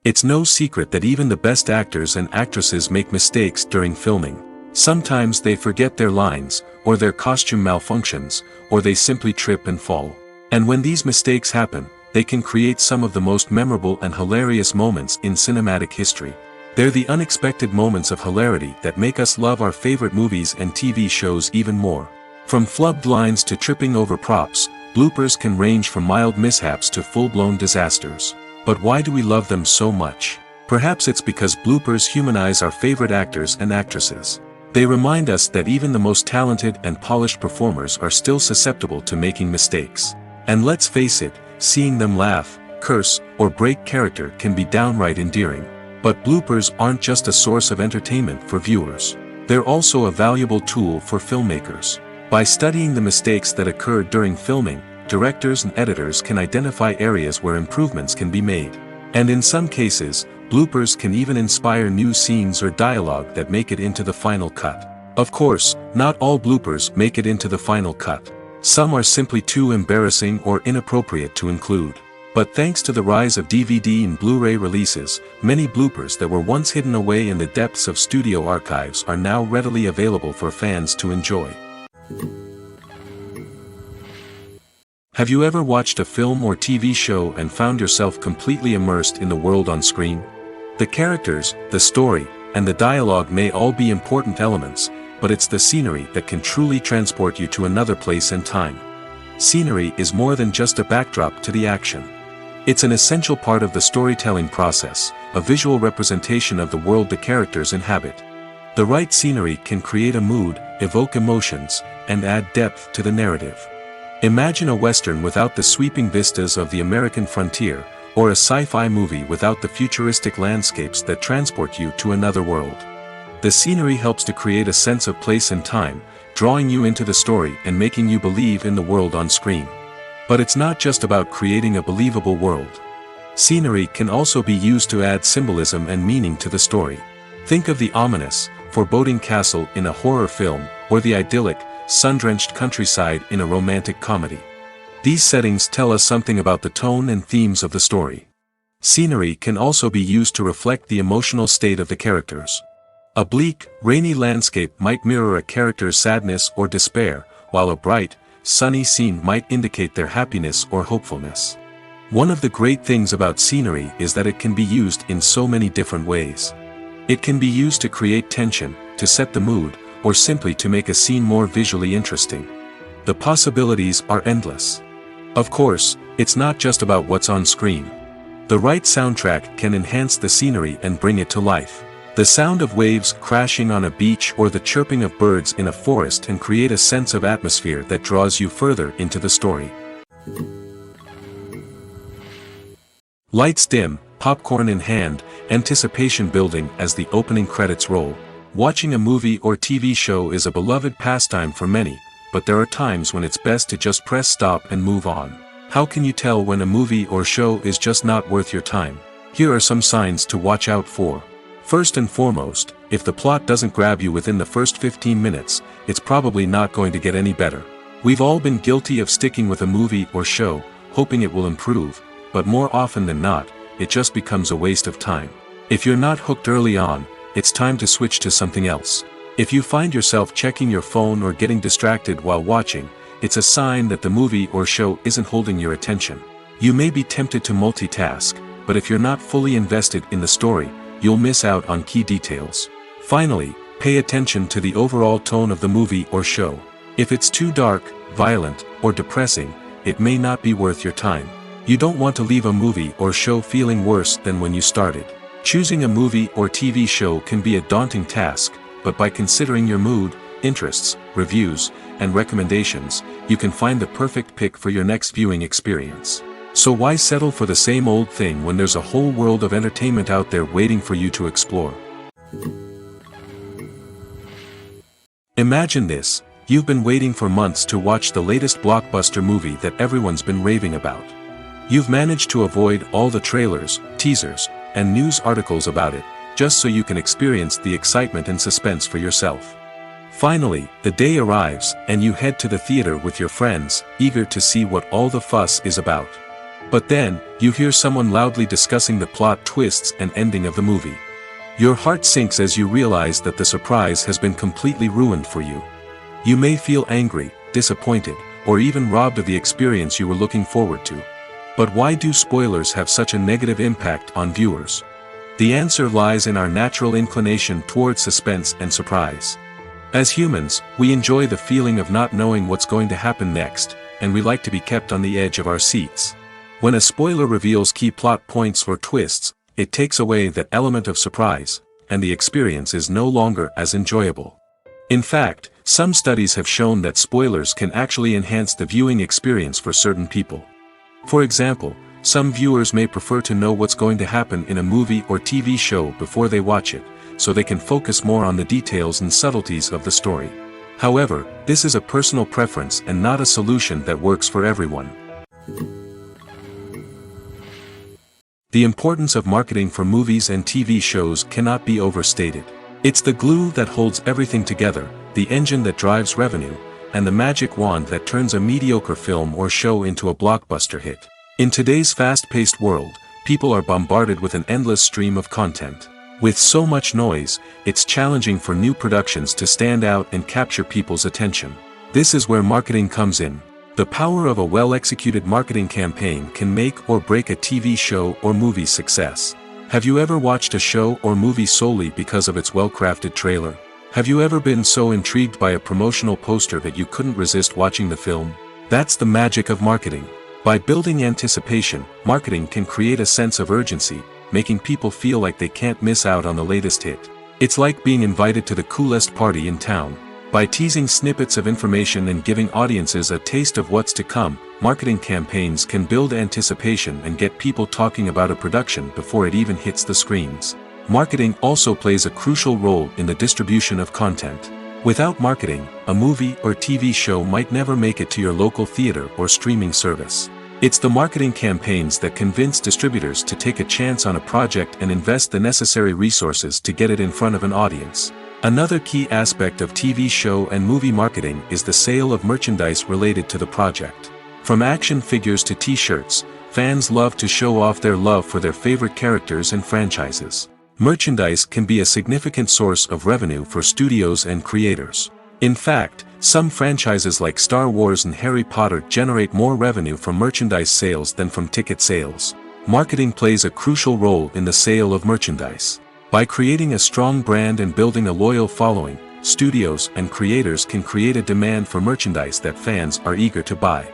It's no secret that even the best actors and actresses make mistakes during filming. Sometimes they forget their lines, or their costume malfunctions, or they simply trip and fall. And when these mistakes happen, they can create some of the most memorable and hilarious moments in cinematic history. They're the unexpected moments of hilarity that make us love our favorite movies and TV shows even more. From flubbed lines to tripping over props, bloopers can range from mild mishaps to full-blown disasters. But why do we love them so much? Perhaps it's because bloopers humanize our favorite actors and actresses. They remind us that even the most talented and polished performers are still susceptible to making mistakes. And let's face it, seeing them laugh, curse, or break character can be downright endearing. But bloopers aren't just a source of entertainment for viewers. They're also a valuable tool for filmmakers. By studying the mistakes that occurred during filming, directors and editors can identify areas where improvements can be made. And in some cases, bloopers can even inspire new scenes or dialogue that make it into the final cut. Of course, not all bloopers make it into the final cut. Some are simply too embarrassing or inappropriate to include. But thanks to the rise of DVD and Blu-ray releases, many bloopers that were once hidden away in the depths of studio archives are now readily available for fans to enjoy. Have you ever watched a film or TV show and found yourself completely immersed in the world on screen? The characters, the story, and the dialogue may all be important elements, but it's the scenery that can truly transport you to another place and time. Scenery is more than just a backdrop to the action. It's an essential part of the storytelling process, a visual representation of the world the characters inhabit. The right scenery can create a mood, evoke emotions, and add depth to the narrative. Imagine a Western without the sweeping vistas of the American frontier, or a sci-fi movie without the futuristic landscapes that transport you to another world. The scenery helps to create a sense of place and time, drawing you into the story and making you believe in the world on screen. But it's not just about creating a believable world. Scenery can also be used to add symbolism and meaning to the story. Think of the ominous, foreboding castle in a horror film, or the idyllic, sun-drenched countryside in a romantic comedy. These settings tell us something about the tone and themes of the story. Scenery can also be used to reflect the emotional state of the characters. A bleak, rainy landscape might mirror a character's sadness or despair, while a bright, sunny scene might indicate their happiness or hopefulness. One of the great things about scenery is that it can be used in so many different ways. It can be used to create tension, to set the mood, or simply to make a scene more visually interesting. The possibilities are endless. Of course, it's not just about what's on screen. The right soundtrack can enhance the scenery and bring it to life. The sound of waves crashing on a beach or the chirping of birds in a forest can create a sense of atmosphere that draws you further into the story. Lights dim, popcorn in hand, anticipation building as the opening credits roll. Watching a movie or TV show is a beloved pastime for many, but there are times when it's best to just press stop and move on. How can you tell when a movie or show is just not worth your time? Here are some signs to watch out for. First and foremost, if the plot doesn't grab you within the first 15 minutes, it's probably not going to get any better. We've all been guilty of sticking with a movie or show, hoping it will improve, but more often than not, it just becomes a waste of time. If you're not hooked early on, it's time to switch to something else. If you find yourself checking your phone or getting distracted while watching, it's a sign that the movie or show isn't holding your attention. You may be tempted to multitask, but if you're not fully invested in the story, you'll miss out on key details. Finally, pay attention to the overall tone of the movie or show. If it's too dark, violent, or depressing, it may not be worth your time. You don't want to leave a movie or show feeling worse than when you started. Choosing a movie or TV show can be a daunting task, but by considering your mood, interests, reviews, and recommendations, you can find the perfect pick for your next viewing experience. So why settle for the same old thing when there's a whole world of entertainment out there waiting for you to explore? Imagine this: you've been waiting for months to watch the latest blockbuster movie that everyone's been raving about. You've managed to avoid all the trailers, teasers, and news articles about it, just so you can experience the excitement and suspense for yourself. Finally, the day arrives, and you head to the theater with your friends, eager to see what all the fuss is about. But then, you hear someone loudly discussing the plot twists and ending of the movie. Your heart sinks as you realize that the surprise has been completely ruined for you. You may feel angry, disappointed, or even robbed of the experience you were looking forward to. But why do spoilers have such a negative impact on viewers? The answer lies in our natural inclination towards suspense and surprise. As humans, we enjoy the feeling of not knowing what's going to happen next, and we like to be kept on the edge of our seats. When a spoiler reveals key plot points or twists, it takes away that element of surprise, and the experience is no longer as enjoyable. In fact, some studies have shown that spoilers can actually enhance the viewing experience for certain people. For example, some viewers may prefer to know what's going to happen in a movie or TV show before they watch it, so they can focus more on the details and subtleties of the story. However, this is a personal preference and not a solution that works for everyone. The importance of marketing for movies and TV shows cannot be overstated. It's the glue that holds everything together, the engine that drives revenue, and the magic wand that turns a mediocre film or show into a blockbuster hit. In today's fast-paced world, people are bombarded with an endless stream of content. With so much noise, it's challenging for new productions to stand out and capture people's attention. This is where marketing comes in. The power of a well-executed marketing campaign can make or break a TV show or movie's success. Have you ever watched a show or movie solely because of its well-crafted trailer? Have you ever been so intrigued by a promotional poster that you couldn't resist watching the film? That's the magic of marketing. By building anticipation, marketing can create a sense of urgency, making people feel like they can't miss out on the latest hit. It's like being invited to the coolest party in town. By teasing snippets of information and giving audiences a taste of what's to come, marketing campaigns can build anticipation and get people talking about a production before it even hits the screens. Marketing also plays a crucial role in the distribution of content. Without marketing, a movie or TV show might never make it to your local theater or streaming service. It's the marketing campaigns that convince distributors to take a chance on a project and invest the necessary resources to get it in front of an audience. Another key aspect of TV show and movie marketing is the sale of merchandise related to the project. From action figures to t-shirts, fans love to show off their love for their favorite characters and franchises. Merchandise can be a significant source of revenue for studios and creators. In fact, some franchises like Star Wars and Harry Potter generate more revenue from merchandise sales than from ticket sales. Marketing plays a crucial role in the sale of merchandise. By creating a strong brand and building a loyal following, studios and creators can create a demand for merchandise that fans are eager to buy.